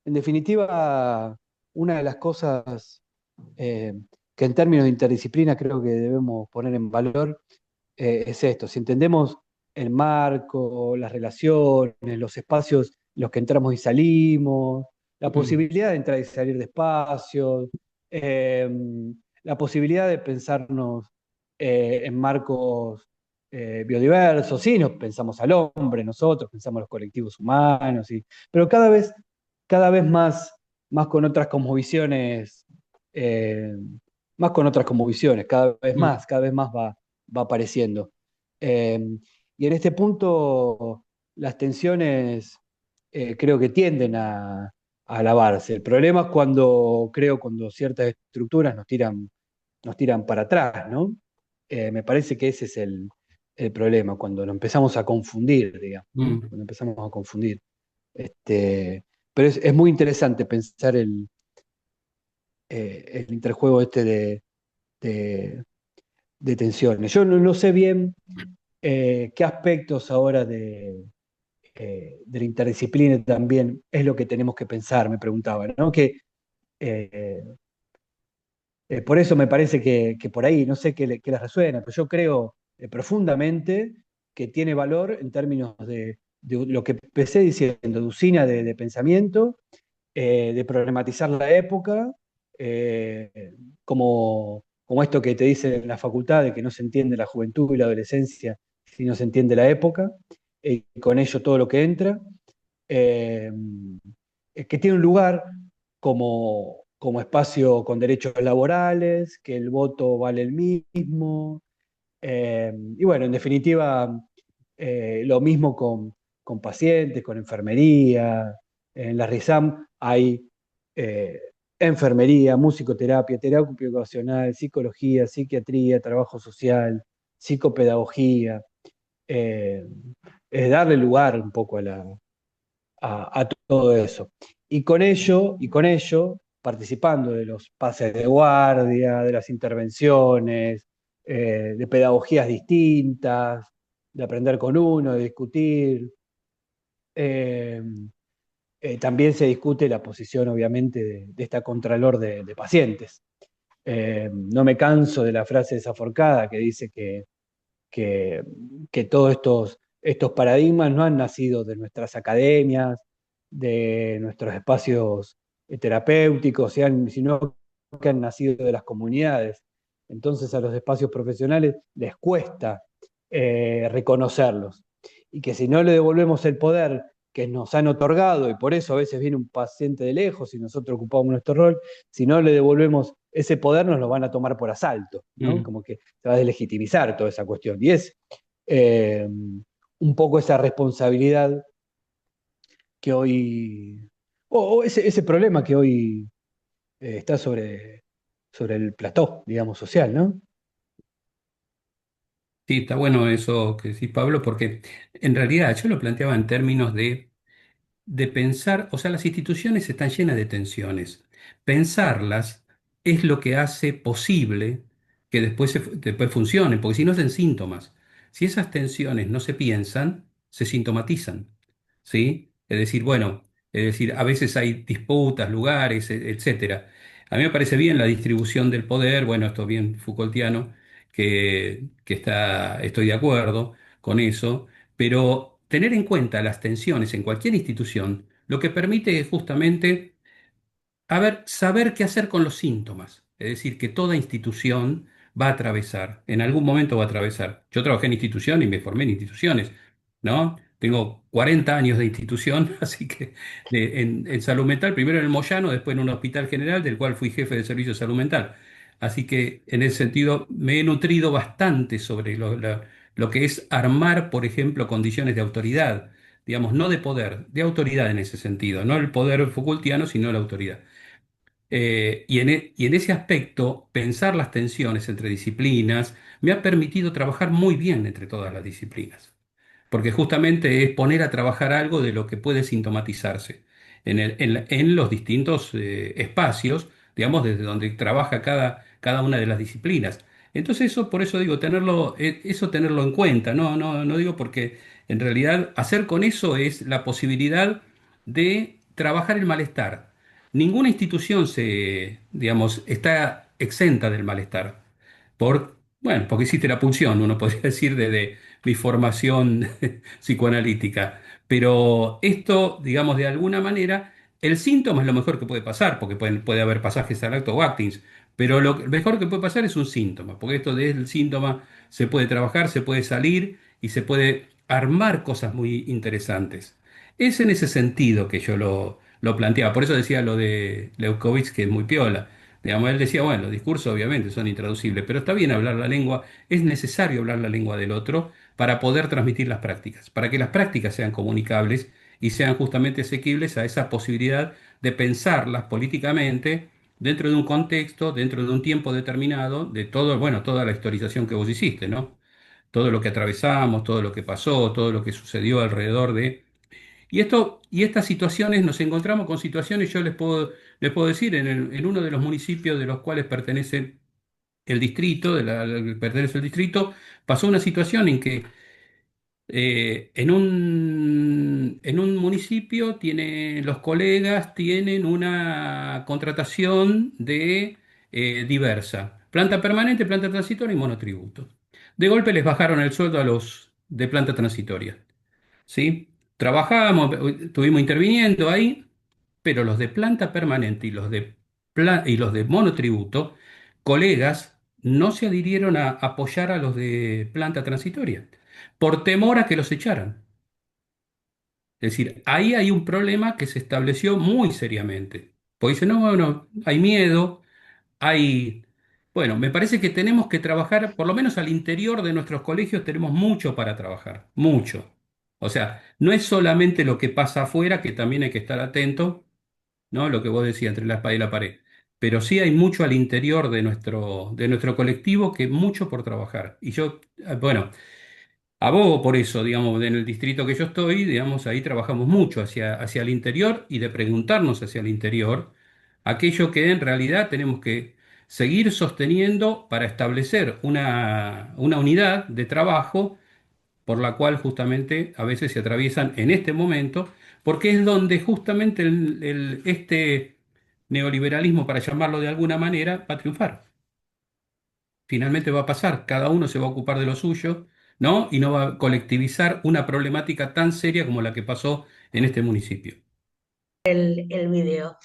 en definitiva, una de las cosas eh, que en términos de interdisciplina creo que debemos poner en valor es esto. Si entendemos el marco, las relaciones, los espacios en los que entramos y salimos, la posibilidad de entrar y salir de espacios, eh, la posibilidad de pensarnos en marcos biodiversos, sí, nos pensamos al hombre, nosotros pensamos los colectivos humanos, pero cada vez más con otras cosmovisiones, eh, Mm. cada vez más va apareciendo. Eh, y en este punto las tensiones creo que tienden a alabarse. El problema es cuando ciertas estructuras nos tiran para atrás, ¿no? Me parece que ese es el problema, cuando nos empezamos a confundir, digamos, ¿no? Mm. Cuando empezamos a confundir. Pero es muy interesante pensar el interjuego de, de tensiones. Yo no sé bien qué aspectos ahora de la interdisciplina también es lo que tenemos que pensar, me preguntaba, ¿no? Eh, por eso me parece que por ahí, no sé qué les resuena, pero yo creo profundamente que tiene valor en términos de lo que empecé diciendo, de usina de pensamiento, de problematizar la época, como esto que te dice en la facultad, de que no se entiende la juventud y la adolescencia si no se entiende la época, y con ello todo lo que entra, eh, que tiene un lugar como espacio con derechos laborales, que el voto vale el mismo, y bueno, en definitiva, lo mismo con pacientes, con enfermería. En la RISAM hay eh, enfermería, musicoterapia, terapia ocupacional, psicología, psiquiatría, trabajo social, psicopedagogía. eh, es darle lugar un poco a todo eso. Y con ello, participando de los pases de guardia, de las intervenciones, de pedagogías distintas, de aprender con uno, de discutir. eh, También se discute la posición, obviamente, de esta contralor de pacientes. No me canso de la frase desaforcada que dice que, que todos estos paradigmas no han nacido de nuestras academias, de nuestros espacios terapéuticos, sino que han nacido de las comunidades. Entonces a los espacios profesionales les cuesta reconocerlos. Y que si no le devolvemos el poder que nos han otorgado, y por eso a veces viene un paciente de lejos y nosotros ocupamos nuestro rol, si no le devolvemos ese poder nos lo van a tomar por asalto, ¿no? Mm. Como que se va a deslegitimizar toda esa cuestión. Y es un poco esa responsabilidad que hoy, o ese problema que hoy está sobre el plató, digamos, social, ¿no? Sí, está bueno eso que decís, Pablo, porque en realidad yo lo planteaba en términos de pensar, o sea, las instituciones están llenas de tensiones. Pensarlas es lo que hace posible que después funcionen, porque si no hacen síntomas. Si esas tensiones no se piensan, se sintomatizan, ¿sí? Es decir, bueno, es decir, a veces hay disputas, lugares, etcétera. A mí me parece bien la distribución del poder, bueno, esto es bien Foucaultiano, estoy de acuerdo con eso, pero tener en cuenta las tensiones en cualquier institución lo que permite es justamente saber qué hacer con los síntomas. Es decir, que toda institución va a atravesar, en algún momento va a atravesar. Yo trabajé en instituciones y me formé en instituciones, ¿no? Tengo 40 años de institución, así que en salud mental, primero en el Moyano, después en un hospital general, del cual fui jefe de servicio de salud mental. Así que en ese sentido me he nutrido bastante sobre lo que es armar, por ejemplo, condiciones de autoridad, digamos, no de poder, de autoridad en ese sentido, no el poder Foucaultiano, sino la autoridad. Y en ese aspecto, pensar las tensiones entre disciplinas me ha permitido trabajar muy bien entre todas las disciplinas, porque justamente es poner a trabajar algo de lo que puede sintomatizarse en los distintos espacios, digamos, desde donde trabaja cada una de las disciplinas. Entonces eso, por eso digo, eso tenerlo en cuenta, no digo porque en realidad hacer con eso es la posibilidad de trabajar el malestar. Ninguna institución digamos, está exenta del malestar. Bueno, porque existe la pulsión, uno podría decir desde mi formación psicoanalítica. Pero esto, digamos, de alguna manera, el síntoma es lo mejor que puede pasar, porque puede haber pasajes al acto Watkins, pero lo mejor que puede pasar es un síntoma, porque esto del síntoma se puede trabajar, se puede salir y se puede armar cosas muy interesantes. Es en ese sentido que yo lo planteaba. Por eso decía lo de Leukovitz, que es muy piola. Digamos, él decía, bueno, los discursos obviamente son intraducibles, pero está bien hablar la lengua, es necesario hablar la lengua del otro para poder transmitir las prácticas, para que las prácticas sean comunicables y sean justamente asequibles a esa posibilidad de pensarlas políticamente dentro de un contexto, dentro de un tiempo determinado, de todo, bueno, toda la historización que vos hiciste, ¿no? Todo lo que atravesamos, todo lo que pasó, todo lo que sucedió alrededor de y estas situaciones, nos encontramos con situaciones, les puedo decir, en uno de los municipios de los cuales pertenece el distrito, pertenece el distrito, pasó una situación en que en un municipio los colegas tienen una contratación diversa, planta permanente, planta transitoria y monotributo. De golpe les bajaron el sueldo a los de planta transitoria. ¿Sí? Trabajábamos, estuvimos interviniendo ahí, pero los de planta permanente y y los de monotributo, colegas, no se adhirieron a apoyar a los de planta transitoria, por temor a que los echaran. Es decir, ahí hay un problema que se estableció muy seriamente. Pues dicen, no, bueno, hay miedo, hay... Bueno, me parece que tenemos que trabajar, por lo menos al interior de nuestros colegios tenemos mucho para trabajar, mucho. O sea, no es solamente lo que pasa afuera, que también hay que estar atento, ¿no? Lo que vos decías, entre la espada y la pared. Pero sí hay mucho al interior de nuestro colectivo que mucho por trabajar. Y yo, bueno, abogo por eso, digamos, en el distrito que yo estoy, digamos, ahí trabajamos mucho hacia el interior y de preguntarnos hacia el interior aquello que en realidad tenemos que seguir sosteniendo para establecer una unidad de trabajo por la cual justamente a veces se atraviesan en este momento, porque es donde justamente este neoliberalismo, para llamarlo de alguna manera, va a triunfar. Finalmente va a pasar, cada uno se va a ocupar de lo suyo, ¿no? Y no va a colectivizar una problemática tan seria como la que pasó en este municipio. El video.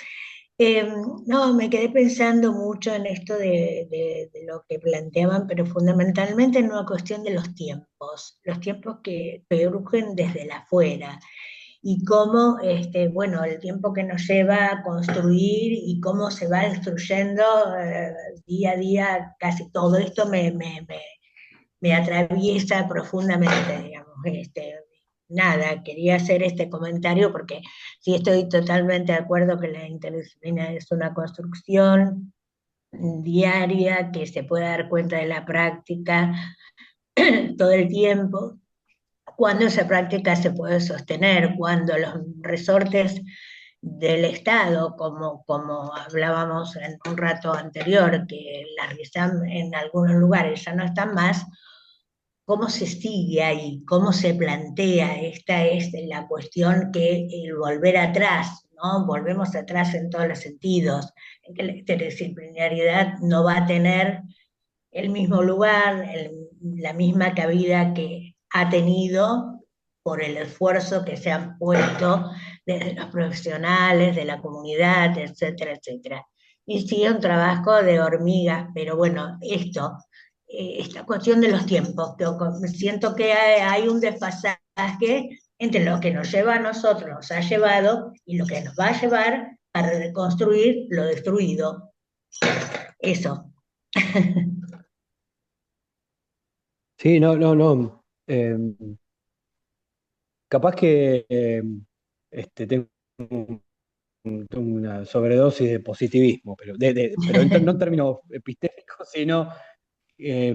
Eh, no, me quedé pensando mucho en esto de lo que planteaban, pero fundamentalmente en una cuestión de los tiempos que urgen desde la afuera, y cómo, bueno, el tiempo que nos lleva a construir y cómo se va destruyendo día a día casi todo esto me atraviesa profundamente, digamos. Nada, quería hacer este comentario porque sí estoy totalmente de acuerdo que la interdisciplina es una construcción diaria que se puede dar cuenta de la práctica todo el tiempo, cuando esa práctica se puede sostener, cuando los resortes del Estado, como hablábamos en un rato anterior, que la RISAM en algunos lugares ya no están más, cómo se sigue ahí, cómo se plantea. Esta es la cuestión que el volver atrás, ¿no? Volvemos atrás en todos los sentidos, en que la interdisciplinariedad no va a tener el mismo lugar, la misma cabida que ha tenido por el esfuerzo que se han puesto desde los profesionales, de la comunidad, etcétera, etcétera. Y sí, un trabajo de hormigas, pero bueno, esta cuestión de los tiempos, que siento que hay un desfasaje entre lo que nos lleva a nosotros, nos ha llevado, y lo que nos va a llevar para reconstruir lo destruido. Eso. Sí, no, no, no. Capaz que tengo una sobredosis de positivismo, pero no en términos epistémicos, sino eh,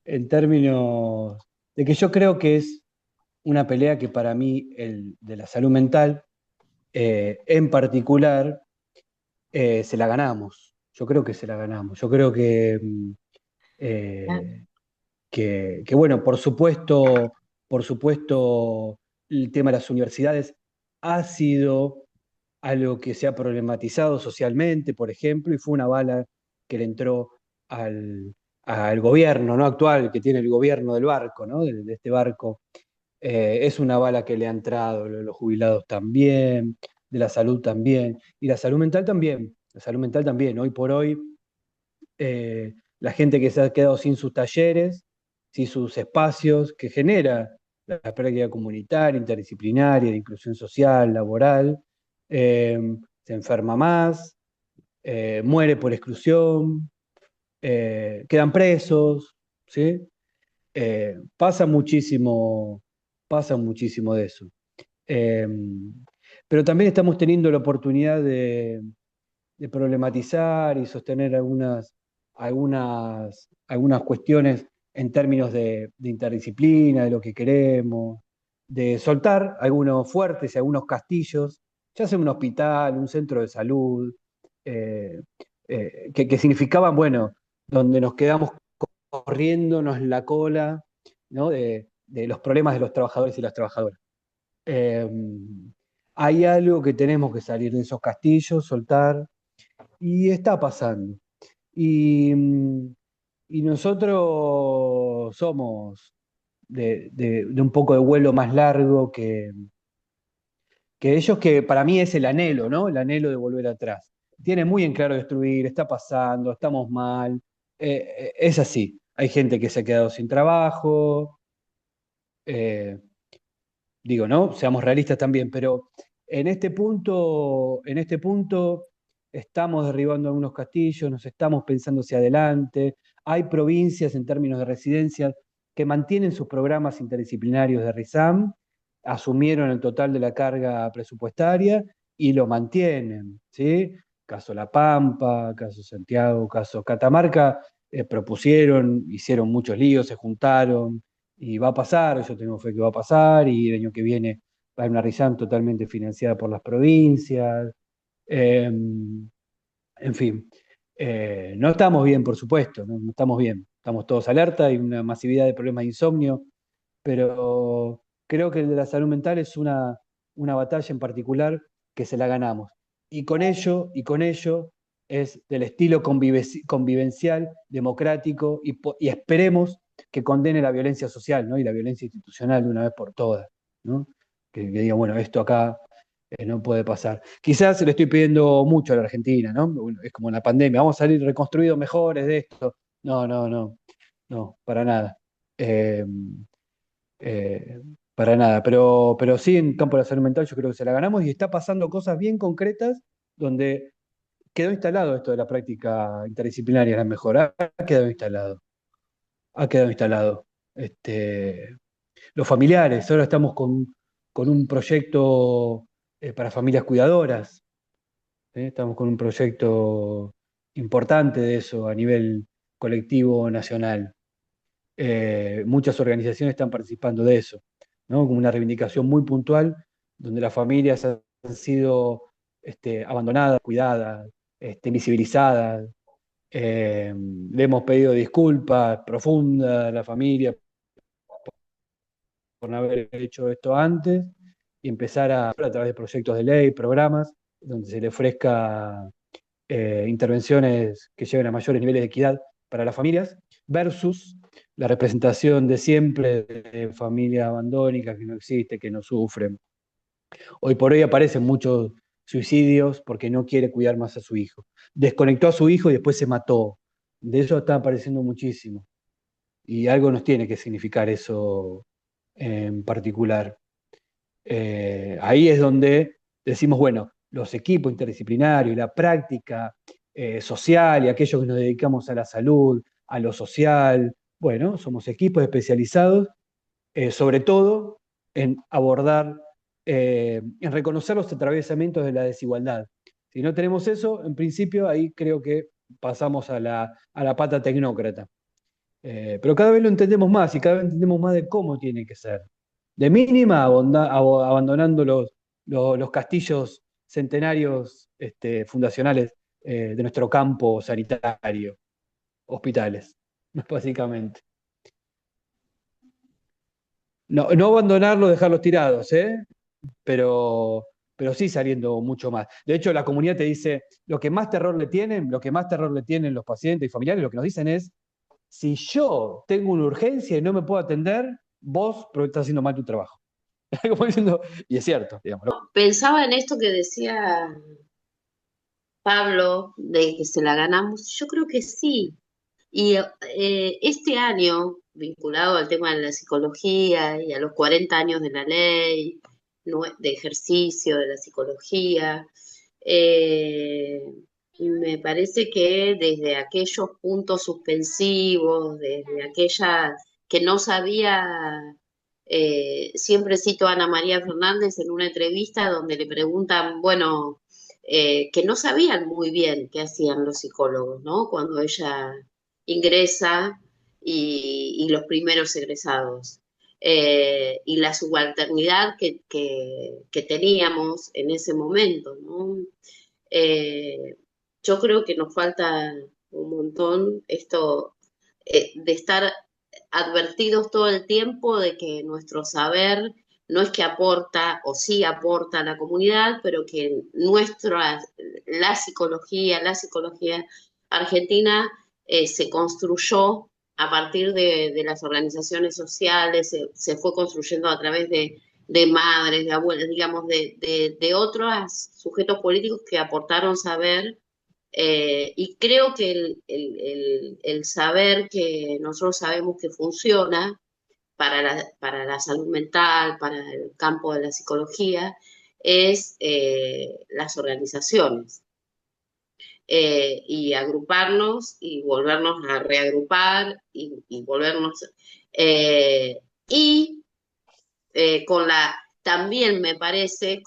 en términos de que yo creo que es una pelea que para mí, el de la salud mental, en particular, se la ganamos. Yo creo que se la ganamos. Yo creo eh, bueno, por supuesto, el tema de las universidades ha sido algo que se ha problematizado socialmente, por ejemplo, y fue una bala que le entró al, al gobierno, ¿no? Actual, que tiene el gobierno del barco, ¿no? De este barco. Es una bala que le ha entrado, los jubilados también, de la salud también, y la salud mental también. La salud mental también. Hoy por hoy, la gente que se ha quedado sin sus talleres, sin sus espacios, que genera la práctica comunitaria, interdisciplinaria, de inclusión social, laboral, eh, se enferma más, muere por exclusión, quedan presos, ¿sí? Pasa pasa muchísimo de eso. Eh, pero también estamos teniendo la oportunidad de problematizar y sostener algunas cuestiones en términos de interdisciplina, de lo que queremos, de soltar algunos fuertes y algunos castillos, ya sea un hospital, un centro de salud, eh, que significaban, bueno, donde nos quedamos corriéndonos la cola, ¿no? De los problemas de los trabajadores y las trabajadoras. Eh, Hay algo que tenemos que salir de esos castillos, soltar, y está pasando. Y, y nosotros somos de un poco de vuelo más largo que ellos que para mí es el anhelo, ¿no? El anhelo de volver atrás. Tienen muy en claro destruir, está pasando, estamos mal, es así. Hay gente que se ha quedado sin trabajo, eh, digo, ¿no? Seamos realistas también, pero en este punto estamos derribando algunos castillos, nos estamos pensando hacia adelante. Hay provincias en términos de residencias que mantienen sus programas interdisciplinarios de RISAM, asumieron el total de la carga presupuestaria y lo mantienen, ¿sí? Caso La Pampa, caso Santiago, caso Catamarca, propusieron, hicieron muchos líos, se juntaron, y va a pasar, yo tengo fe que va a pasar, y el año que viene va a haber una RISAM totalmente financiada por las provincias. Eh, en fin, no estamos bien, por supuesto, no, no estamos bien. Estamos todos alerta, hay una masividad de problemas de insomnio, pero creo que el de la salud mental es una batalla en particular que se la ganamos. Y con ello es del estilo convivencial, democrático, y esperemos que condene la violencia social, ¿no? Y la violencia institucional de una vez por todas, ¿no? Que diga, bueno, esto acá no puede pasar. Quizás le estoy pidiendo mucho a la Argentina, ¿no? Bueno, es como la pandemia, vamos a salir reconstruidos mejores de esto. No, no, no, no, para nada. Eh, eh, para nada, pero sí en campo de la salud mental yo creo que se la ganamos y está pasando cosas bien concretas donde quedó instalado esto de la práctica interdisciplinaria, la mejor, ha quedado instalado, ha quedado instalado. Este, los familiares, ahora estamos con un proyecto para familias cuidadoras, ¿eh? Estamos con un proyecto importante de eso a nivel colectivo nacional. Muchas organizaciones están participando de eso, ¿no? Como una reivindicación muy puntual, donde las familias han sido abandonadas, cuidadas, invisibilizadas. Le hemos pedido disculpas profundas a la familia por no haber hecho esto antes y empezar a través de proyectos de ley, programas, donde se le ofrezca intervenciones que lleven a mayores niveles de equidad para las familias, versus la representación de siempre de familias abandónicas que no existe, que no sufren. Hoy por hoy aparecen muchos suicidios porque no quiere cuidar más a su hijo. Desconectó a su hijo y después se mató. De eso está apareciendo muchísimo. Y algo nos tiene que significar eso en particular. Ahí es donde decimos, bueno, los equipos interdisciplinarios, la práctica social y aquellos que nos dedicamos a la salud, a lo social, bueno, somos equipos especializados, sobre todo en abordar, en reconocer los atravesamientos de la desigualdad. Si no tenemos eso, en principio ahí creo que pasamos a la pata tecnócrata. Pero cada vez lo entendemos más y cada vez entendemos más de cómo tiene que ser. De mínima, abandonando los castillos centenarios fundacionales de nuestro campo sanitario, hospitales, básicamente. No, no abandonarlos, dejarlos tirados, ¿eh? Pero sí saliendo mucho más. De hecho, la comunidad te dice, lo que más terror le tienen, lo que más terror le tienen los pacientes y familiares, lo que nos dicen es, si yo tengo una urgencia y no me puedo atender, vos estás haciendo mal tu trabajo. Como diciendo, y es cierto, digamos. Pensaba en esto que decía Pablo, de que se la ganamos. Yo creo que sí. Y este año, vinculado al tema de la psicología y a los 40 años de la ley, de ejercicio de la psicología, eh, me parece que desde aquellos puntos suspensivos, desde aquella que no sabía, siempre cito a Ana María Fernández en una entrevista donde le preguntan, bueno, que no sabían muy bien qué hacían los psicólogos, ¿no? Cuando ella ingresa y los primeros egresados. Y la subalternidad que teníamos en ese momento, ¿no? Eh, yo creo que nos falta un montón esto de estar advertidos todo el tiempo de que nuestro saber no es que aporta o sí aporta a la comunidad, pero que la psicología argentina se construyó a partir de las organizaciones sociales, se fue construyendo a través de madres, de abuelas, digamos, de otros sujetos políticos que aportaron saber. Y creo que el saber que nosotros sabemos que funciona para la salud mental, para el campo de la psicología, es las organizaciones. Y agruparnos y volvernos a reagrupar y volvernos... eh, y con también me parece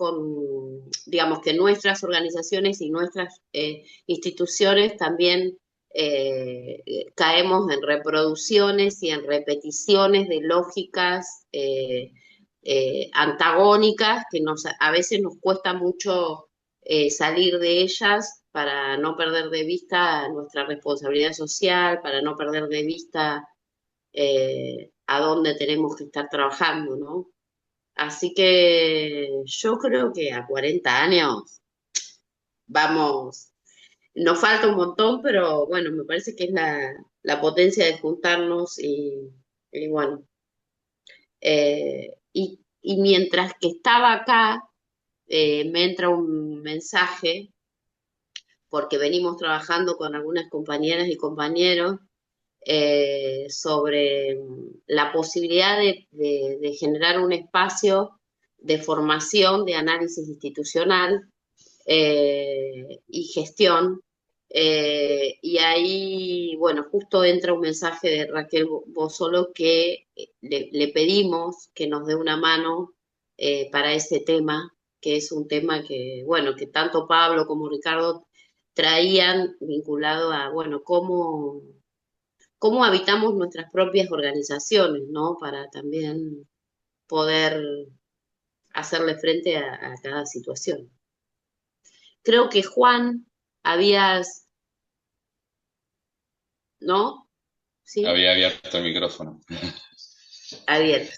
digamos que nuestras organizaciones y nuestras instituciones también caemos en reproducciones y en repeticiones de lógicas antagónicas que a veces nos cuesta mucho salir de ellas para no perder de vista nuestra responsabilidad social, para no perder de vista a dónde tenemos que estar trabajando, ¿no? Así que yo creo que a 40 años vamos, nos falta un montón, pero bueno, me parece que es la potencia de juntarnos y bueno, y mientras que estaba acá, me entra un mensaje, porque venimos trabajando con algunas compañeras y compañeros sobre la posibilidad de generar un espacio de formación, de análisis institucional y gestión. Y ahí, bueno, justo entra un mensaje de Raquel Bosolo que le pedimos que nos dé una mano para ese tema, que es un tema que, bueno, que tanto Pablo como Ricardo traían vinculado a, bueno, cómo habitamos nuestras propias organizaciones, ¿no? Para también poder hacerle frente a cada situación. Creo que Juan, habías, ¿no? ¿Sí? Había abierto el micrófono. Abierto.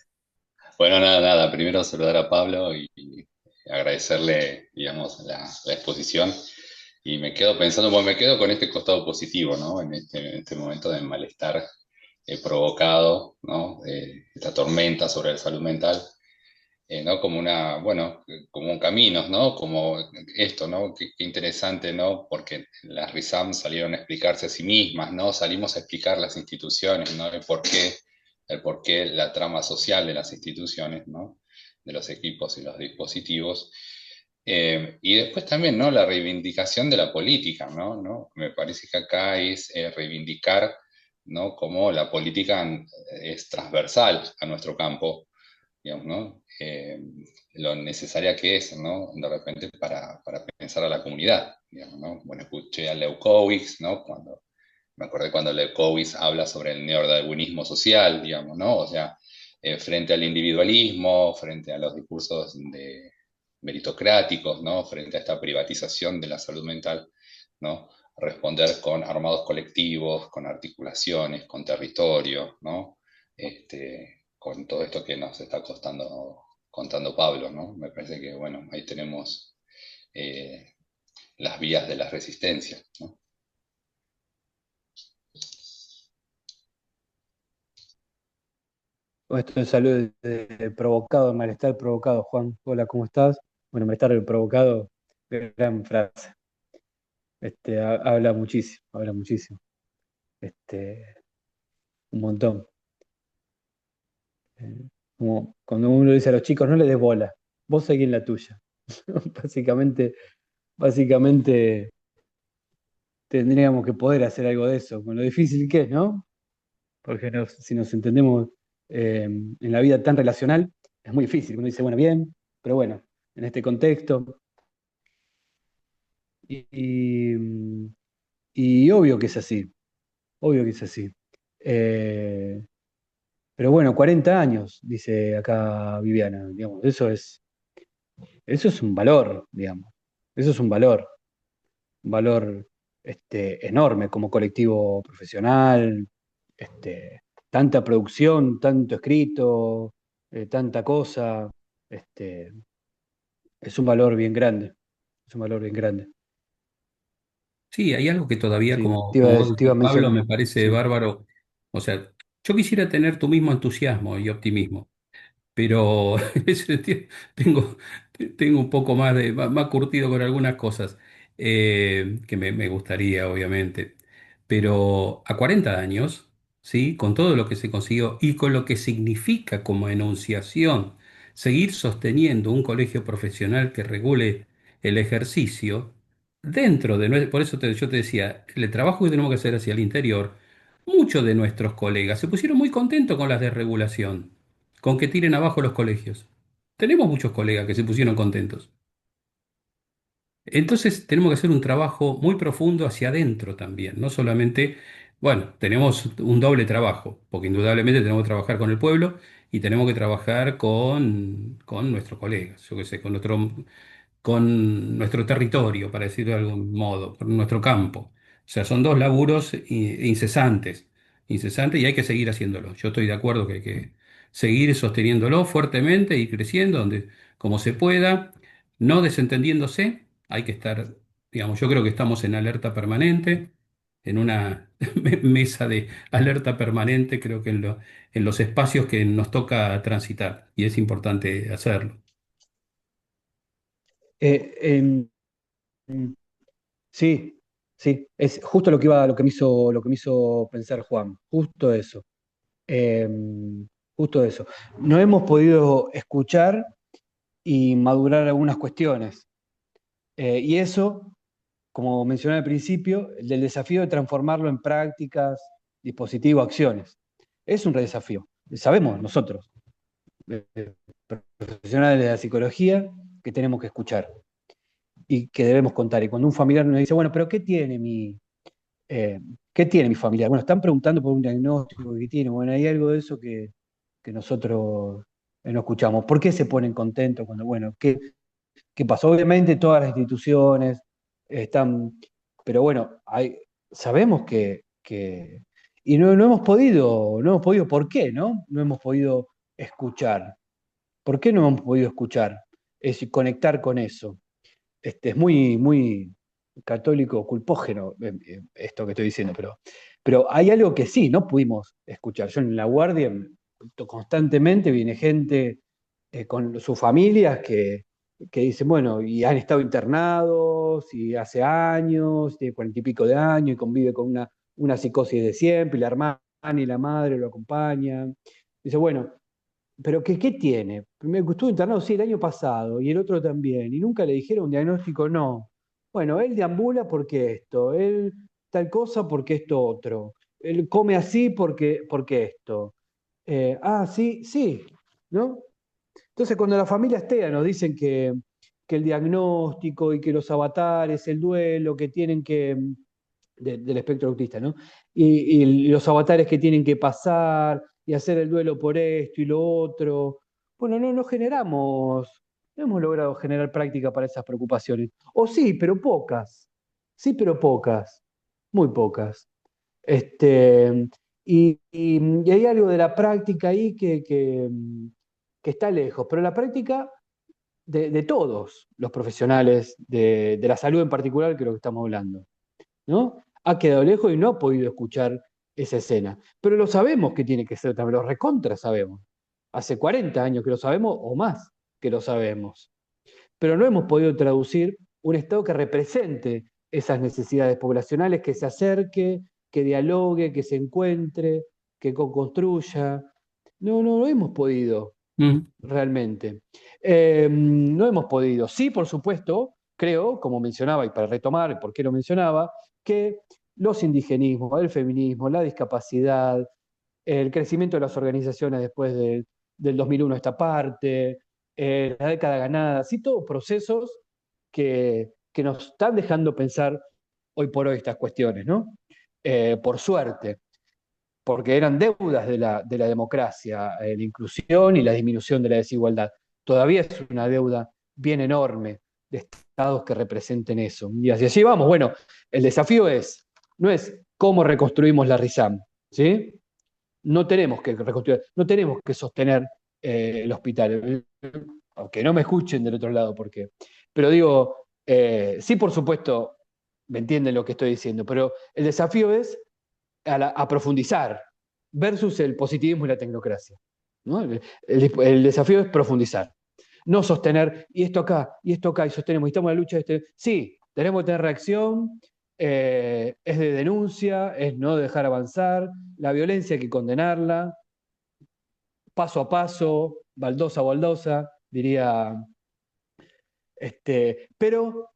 Bueno, nada. Primero saludar a Pablo y agradecerle, digamos, la exposición. Y me quedo pensando, bueno, me quedo con este costado positivo, ¿no? En este momento de malestar provocado, ¿no? Esta tormenta sobre la salud mental. ¿No? Bueno, como un camino, ¿no? Como esto, ¿no? Qué interesante, ¿no? Porque las RISAM salieron a explicarse a sí mismas, ¿no? Salimos a explicar las instituciones, ¿no? El porqué, la trama social de las instituciones, ¿no? De los equipos y los dispositivos. Y después también, ¿no? La reivindicación de la política, ¿no? Me parece que acá es reivindicar, ¿no? Cómo la política es transversal a nuestro campo, digamos, ¿no? Lo necesaria que es, ¿no? De repente para pensar a la comunidad, digamos, ¿no? Bueno, escuché a Leucovitz, ¿no? Me acordé cuando Leucovitz habla sobre el neodarwinismo social, digamos, ¿no? O sea, frente al individualismo, frente a los discursos meritocráticos, ¿no? Frente a esta privatización de la salud mental, ¿no? Responder con armados colectivos, con articulaciones, con territorio, ¿no? Con todo esto que nos está contando Pablo, ¿no? Me parece que, bueno, ahí tenemos las vías de la resistencia, ¿no? Con esto de salud provocado, malestar provocado. Juan, hola, ¿cómo estás? Bueno, malestar provocado, gran frase. Habla muchísimo, habla muchísimo. Un montón. Como cuando uno le dice a los chicos, no le des bola, vos seguís en la tuya. Básicamente tendríamos que poder hacer algo de eso, con lo difícil que es, ¿no? Porque si nos entendemos en la vida tan relacional, es muy difícil. Uno dice, bueno, bien, pero bueno, en este contexto. Y, y- y obvio que es así, obvio que es así. Eh, pero bueno, 40 años, dice acá Viviana, digamos, eso es un valor, digamos. Eso es un valor enorme como colectivo profesional, tanta producción, tanto escrito, tanta cosa, este, es un valor bien grande, es un valor bien grande. Sí, hay algo que todavía, Sí, como, como vos te iba decís, a Pablo, mencionar. me parece Sí. bárbaro. O sea, yo quisiera tener tu mismo entusiasmo y optimismo. pero en ese sentido tengo, tengo un poco más curtido con algunas cosas que me gustaría, obviamente. Pero a 40 años, ¿sí? Con todo lo que se consiguió y con lo que significa como enunciación seguir sosteniendo un colegio profesional que regule el ejercicio, por eso yo te decía, el trabajo que tenemos que hacer hacia el interior, muchos de nuestros colegas se pusieron muy contentos con las desregulación, con que tiren abajo los colegios. Tenemos muchos colegas que se pusieron contentos. Entonces tenemos que hacer un trabajo muy profundo hacia adentro también, no solamente, bueno, tenemos un doble trabajo, porque indudablemente tenemos que trabajar con el pueblo y tenemos que trabajar con nuestros colegas, yo qué sé, con nuestro territorio, para decirlo de algún modo, con nuestro campo. O sea, son dos laburos incesantes y hay que seguir haciéndolo. Yo estoy de acuerdo que hay que seguir sosteniéndolo fuertemente y creciendo donde, como se pueda, no desentendiéndose, hay que estar, digamos, yo creo que estamos en alerta permanente, en una mesa de alerta permanente, creo que en los espacios que nos toca transitar, y es importante hacerlo. Eh, em, sí, sí, es justo lo que me hizo pensar Juan, justo eso. Eh, Justo eso. No hemos podido escuchar y madurar algunas cuestiones. Y eso, como mencioné al principio, el del desafío de transformarlo en prácticas, dispositivos, acciones. Es un desafío. Sabemos nosotros, eh, profesionales de la psicología, que tenemos que escuchar y que debemos contar. Y cuando un familiar nos dice, bueno, pero eh, ¿qué tiene mi familiar? Bueno, están preguntando por un diagnóstico que tiene. Bueno, hay algo de eso que nosotros no escuchamos. ¿Por qué se ponen contentos cuando, bueno, qué pasó? Obviamente todas las instituciones están, pero bueno, sabemos y no hemos podido, ¿por qué, no? No hemos podido escuchar. ¿Por qué no hemos podido escuchar? Es decir, conectar con eso. Es muy, muy católico, culpógeno, esto que estoy diciendo, pero hay algo que sí, no pudimos escuchar. Yo en La Guardia constantemente viene gente con sus familias que dicen, bueno, y han estado internados, y hace años, tiene 40 y pico de años, y convive con una psicosis de siempre, y la hermana y la madre lo acompañan. Dice, bueno, pero ¿qué tiene? Primero, estuvo internado, sí, el año pasado, y el otro también, y nunca le dijeron un diagnóstico, no. Bueno, él deambula porque esto, él tal cosa porque esto otro, él come así porque esto. Sí, sí, ¿no? Entonces, cuando las familias TEA nos dicen que el diagnóstico y que los avatares, el duelo que tienen del espectro autista, ¿no? Y los avatares que tienen que pasar y hacer el duelo por esto y lo otro. Bueno, no hemos logrado generar práctica para esas preocupaciones. O sí, pero pocas. Sí, pero pocas. Muy pocas. Este, y hay algo de la práctica ahí que está lejos, pero la práctica de todos los profesionales, de la salud en particular, que es lo que estamos hablando, ¿no? Ha quedado lejos y no ha podido escuchar esa escena. Pero lo sabemos que tiene que ser también, lo recontra sabemos. Hace 40 años que lo sabemos o más que lo sabemos. Pero no hemos podido traducir un Estado que represente esas necesidades poblacionales, que se acerque, que dialogue, que se encuentre, que co-construya. No hemos podido Mm. realmente. No hemos podido. Sí, por supuesto, creo, como mencionaba, y para retomar por qué lo mencionaba, que los indigenismos, el feminismo, la discapacidad, el crecimiento de las organizaciones después del 2001 a esta parte, la década ganada, sí, todos procesos que nos están dejando pensar hoy por hoy estas cuestiones, ¿no? Por suerte, porque eran deudas de la democracia, la inclusión y la disminución de la desigualdad. Todavía es una deuda bien enorme de estados que representen eso. Y así vamos. Bueno, el desafío no es cómo reconstruimos la RISAM, ¿sí? No tenemos que reconstruir, no tenemos que sostener el hospital, aunque no me escuchen del otro lado, porque, pero digo, sí, por supuesto, me entienden lo que estoy diciendo, pero el desafío es a profundizar versus el positivismo y la tecnocracia. ¿no? El desafío es profundizar, no sostener, y esto acá, y sostenemos, y estamos en la lucha de este. Sí, tenemos que tener reacción, es de denuncia, es no dejar avanzar, la violencia hay que condenarla, paso a paso, baldosa a baldosa, diría, pero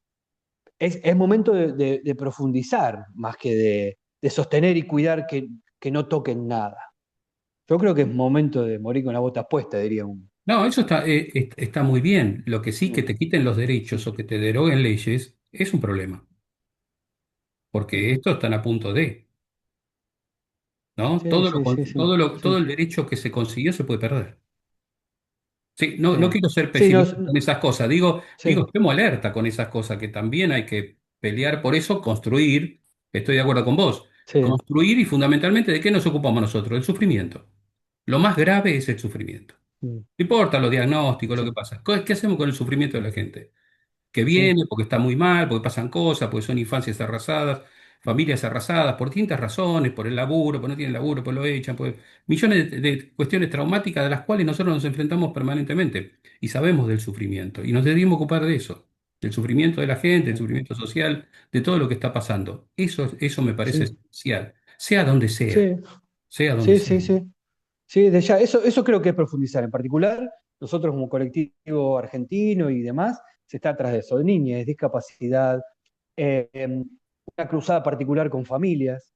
es momento de profundizar más que de sostener y cuidar que no toquen nada. Yo creo que es momento de morir con la bota puesta, diría uno. No, eso está muy bien. Lo que sí, que Mm, te quiten los derechos o que te deroguen leyes es un problema, mm. porque esto están a punto de, ¿no? Sí, sí, sí, sí, Todo sí, el derecho que se consiguió se puede perder. Sí, no, no sí. quiero ser Sí, no, pesimista con esas cosas. Digo, sí, estemos alerta con esas cosas, que también hay que pelear por eso, construir. Estoy de acuerdo con vos. sí. Construir y fundamentalmente, ¿de qué nos ocupamos nosotros? Del sufrimiento. Lo más grave es el sufrimiento. Mm, No importa los diagnósticos, lo que sí, pasa. ¿Qué hacemos con el sufrimiento de la gente? Que sí, viene porque está muy mal, porque pasan cosas, porque son infancias arrasadas, familias arrasadas, por distintas razones, por el laburo, porque no tienen laburo, pues lo echan, por millones de cuestiones traumáticas de las cuales nosotros nos enfrentamos permanentemente y sabemos del sufrimiento y nos debemos ocupar de eso, del sufrimiento de la gente, del sí, sufrimiento social, de todo lo que está pasando. Eso me parece sí, esencial, sea donde sea, sí, sea donde sí, sea. sí, sí. Sí, de ya, eso creo que es profundizar. En particular, nosotros como colectivo argentino y demás, se está atrás de eso, de niñez, discapacidad, una cruzada particular con familias.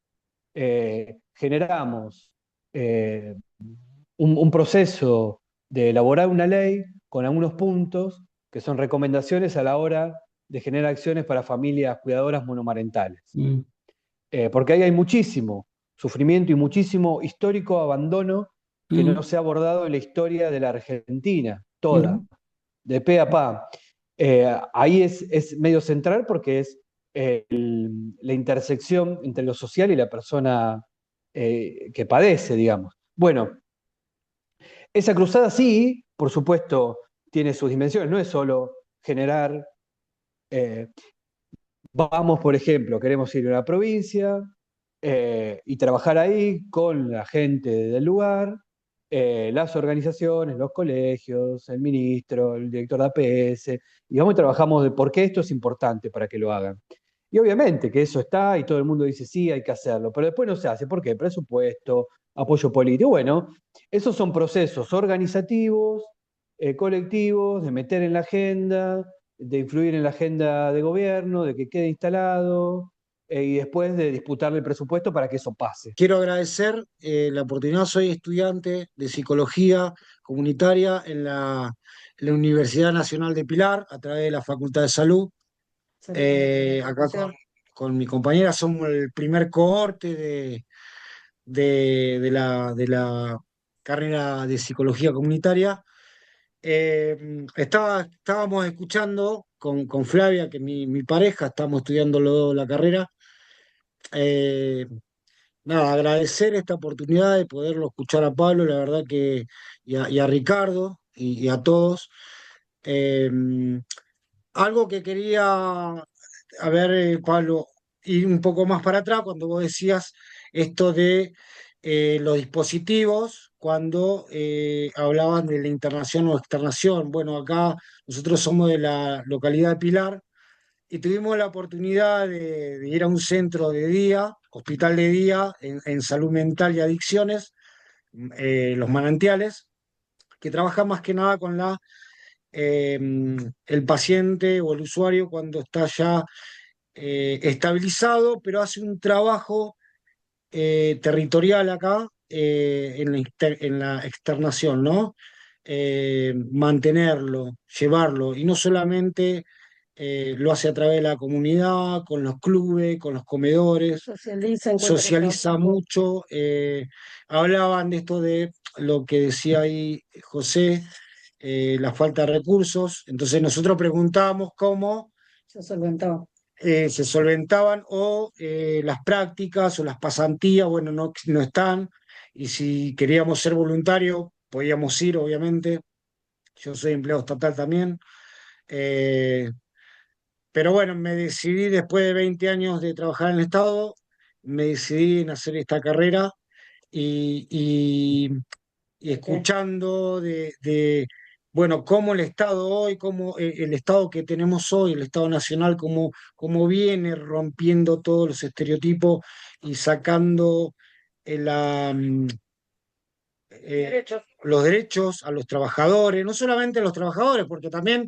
Generamos eh, un proceso de elaborar una ley con algunos puntos que son recomendaciones a la hora de generar acciones para familias cuidadoras monomarentales. Mm, Porque ahí hay muchísimo sufrimiento y muchísimo histórico abandono que mm, no se ha abordado en la historia de la Argentina, toda, mm, de pe a pa. Ahí es medio central porque es la intersección entre lo social y la persona que padece, digamos. Bueno, esa cruzada sí, por supuesto, tiene sus dimensiones, no es solo generar, eh, vamos, por ejemplo, queremos ir a una provincia y trabajar ahí con la gente del lugar, las organizaciones, los colegios, el ministro, el director de APS, y vamos y trabajamos de por qué esto es importante para que lo hagan. Y obviamente que eso está y todo el mundo dice sí, hay que hacerlo, pero después no se hace. ¿Por qué? Presupuesto, apoyo político. Bueno, esos son procesos organizativos, colectivos, de meter en la agenda, de influir en la agenda de gobierno, de que quede instalado y después de disputarle el presupuesto para que eso pase. Quiero agradecer la oportunidad. Soy estudiante de psicología comunitaria en la Universidad Nacional de Pilar, a través de la Facultad de Salud. Acá con mi compañera somos el primer cohorte de la carrera de psicología comunitaria. Estábamos escuchando con Flavia, que es mi pareja, estamos estudiando los dos la carrera. Eh, Nada, agradecer esta oportunidad de poderlo escuchar a Pablo, la verdad que, y a Ricardo y a todos. Eh, Algo que quería, a ver, Pablo, ir un poco más para atrás, cuando vos decías esto de los dispositivos, cuando hablaban de la internación o externación. Bueno, acá nosotros somos de la localidad de Pilar y tuvimos la oportunidad de ir a un centro de día, hospital de día en salud mental y adicciones, Los Manantiales, que trabaja más que nada con eh, el paciente o el usuario cuando está ya estabilizado, pero hace un trabajo territorial acá en la externación, ¿no? Mantenerlo, llevarlo, y no solamente lo hace a través de la comunidad, con los clubes, con los comedores, socializa mucho. Hablaban de esto de lo que decía ahí José, la falta de recursos, entonces nosotros preguntábamos cómo se solventaban o las prácticas o las pasantías, bueno, no están, y si queríamos ser voluntarios, podíamos ir, obviamente. Yo soy empleado estatal también. Eh, pero bueno, me decidí después de 20 años de trabajar en el Estado, me decidí en hacer esta carrera y y escuchando bueno, cómo el Estado hoy, cómo el Estado que tenemos hoy, el Estado Nacional, cómo viene rompiendo todos los estereotipos y sacando la, los derechos a los trabajadores, no solamente a los trabajadores, porque también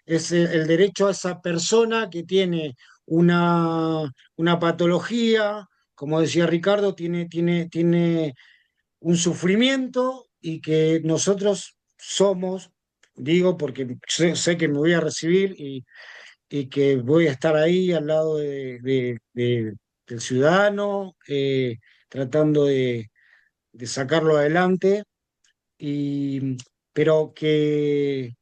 es el derecho a esa persona que tiene una patología, como decía Ricardo, tiene un sufrimiento y que nosotros somos, digo, porque sé que me voy a recibir y que voy a estar ahí al lado del ciudadano, tratando de sacarlo adelante, y, pero que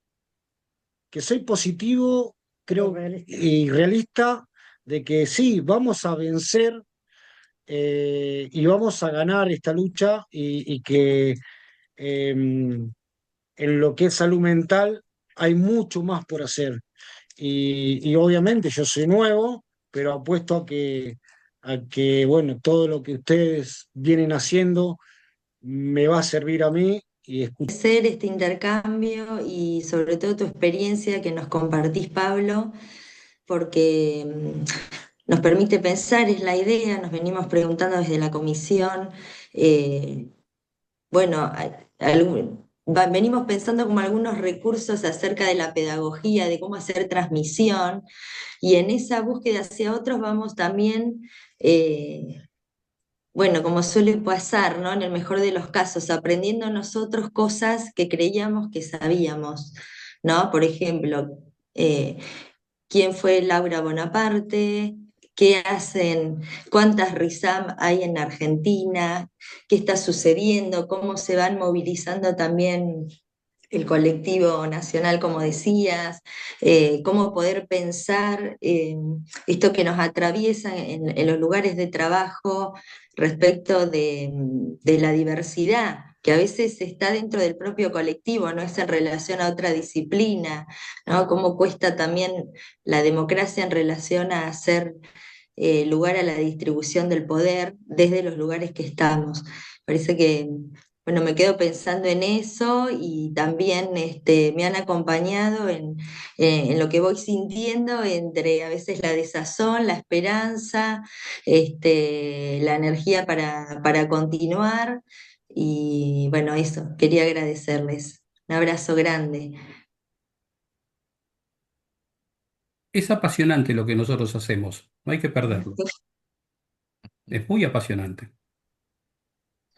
soy positivo, creo, y realista de que sí, vamos a vencer y vamos a ganar esta lucha y que en lo que es salud mental hay mucho más por hacer. Y obviamente yo soy nuevo, pero apuesto a que, bueno, todo lo que ustedes vienen haciendo me va a servir a mí y Hacer este intercambio y sobre todo tu experiencia que nos compartís, Pablo, porque nos permite pensar, es la idea, nos venimos preguntando desde la comisión, bueno, venimos pensando como algunos recursos acerca de la pedagogía, de cómo hacer transmisión, y en esa búsqueda hacia otros vamos también, bueno, como suele pasar, ¿no? En el mejor de los casos, aprendiendo nosotros cosas que creíamos que sabíamos, ¿no? Por ejemplo, eh, quién fue Laura Bonaparte, qué hacen, cuántas RISAM hay en Argentina, qué está sucediendo, cómo se van movilizando también el colectivo nacional, como decías, cómo poder pensar esto que nos atraviesa en los lugares de trabajo respecto de la diversidad, que a veces está dentro del propio colectivo, no es en relación a otra disciplina, ¿no? Cómo cuesta también la democracia en relación a hacer lugar a la distribución del poder desde los lugares que estamos. Parece que, bueno, me quedo pensando en eso y también me han acompañado en lo que voy sintiendo entre a veces la desazón, la esperanza, la energía para continuar. Y bueno, eso, quería agradecerles. Un abrazo grande. Es apasionante lo que nosotros hacemos, no hay que perderlo. Es muy apasionante.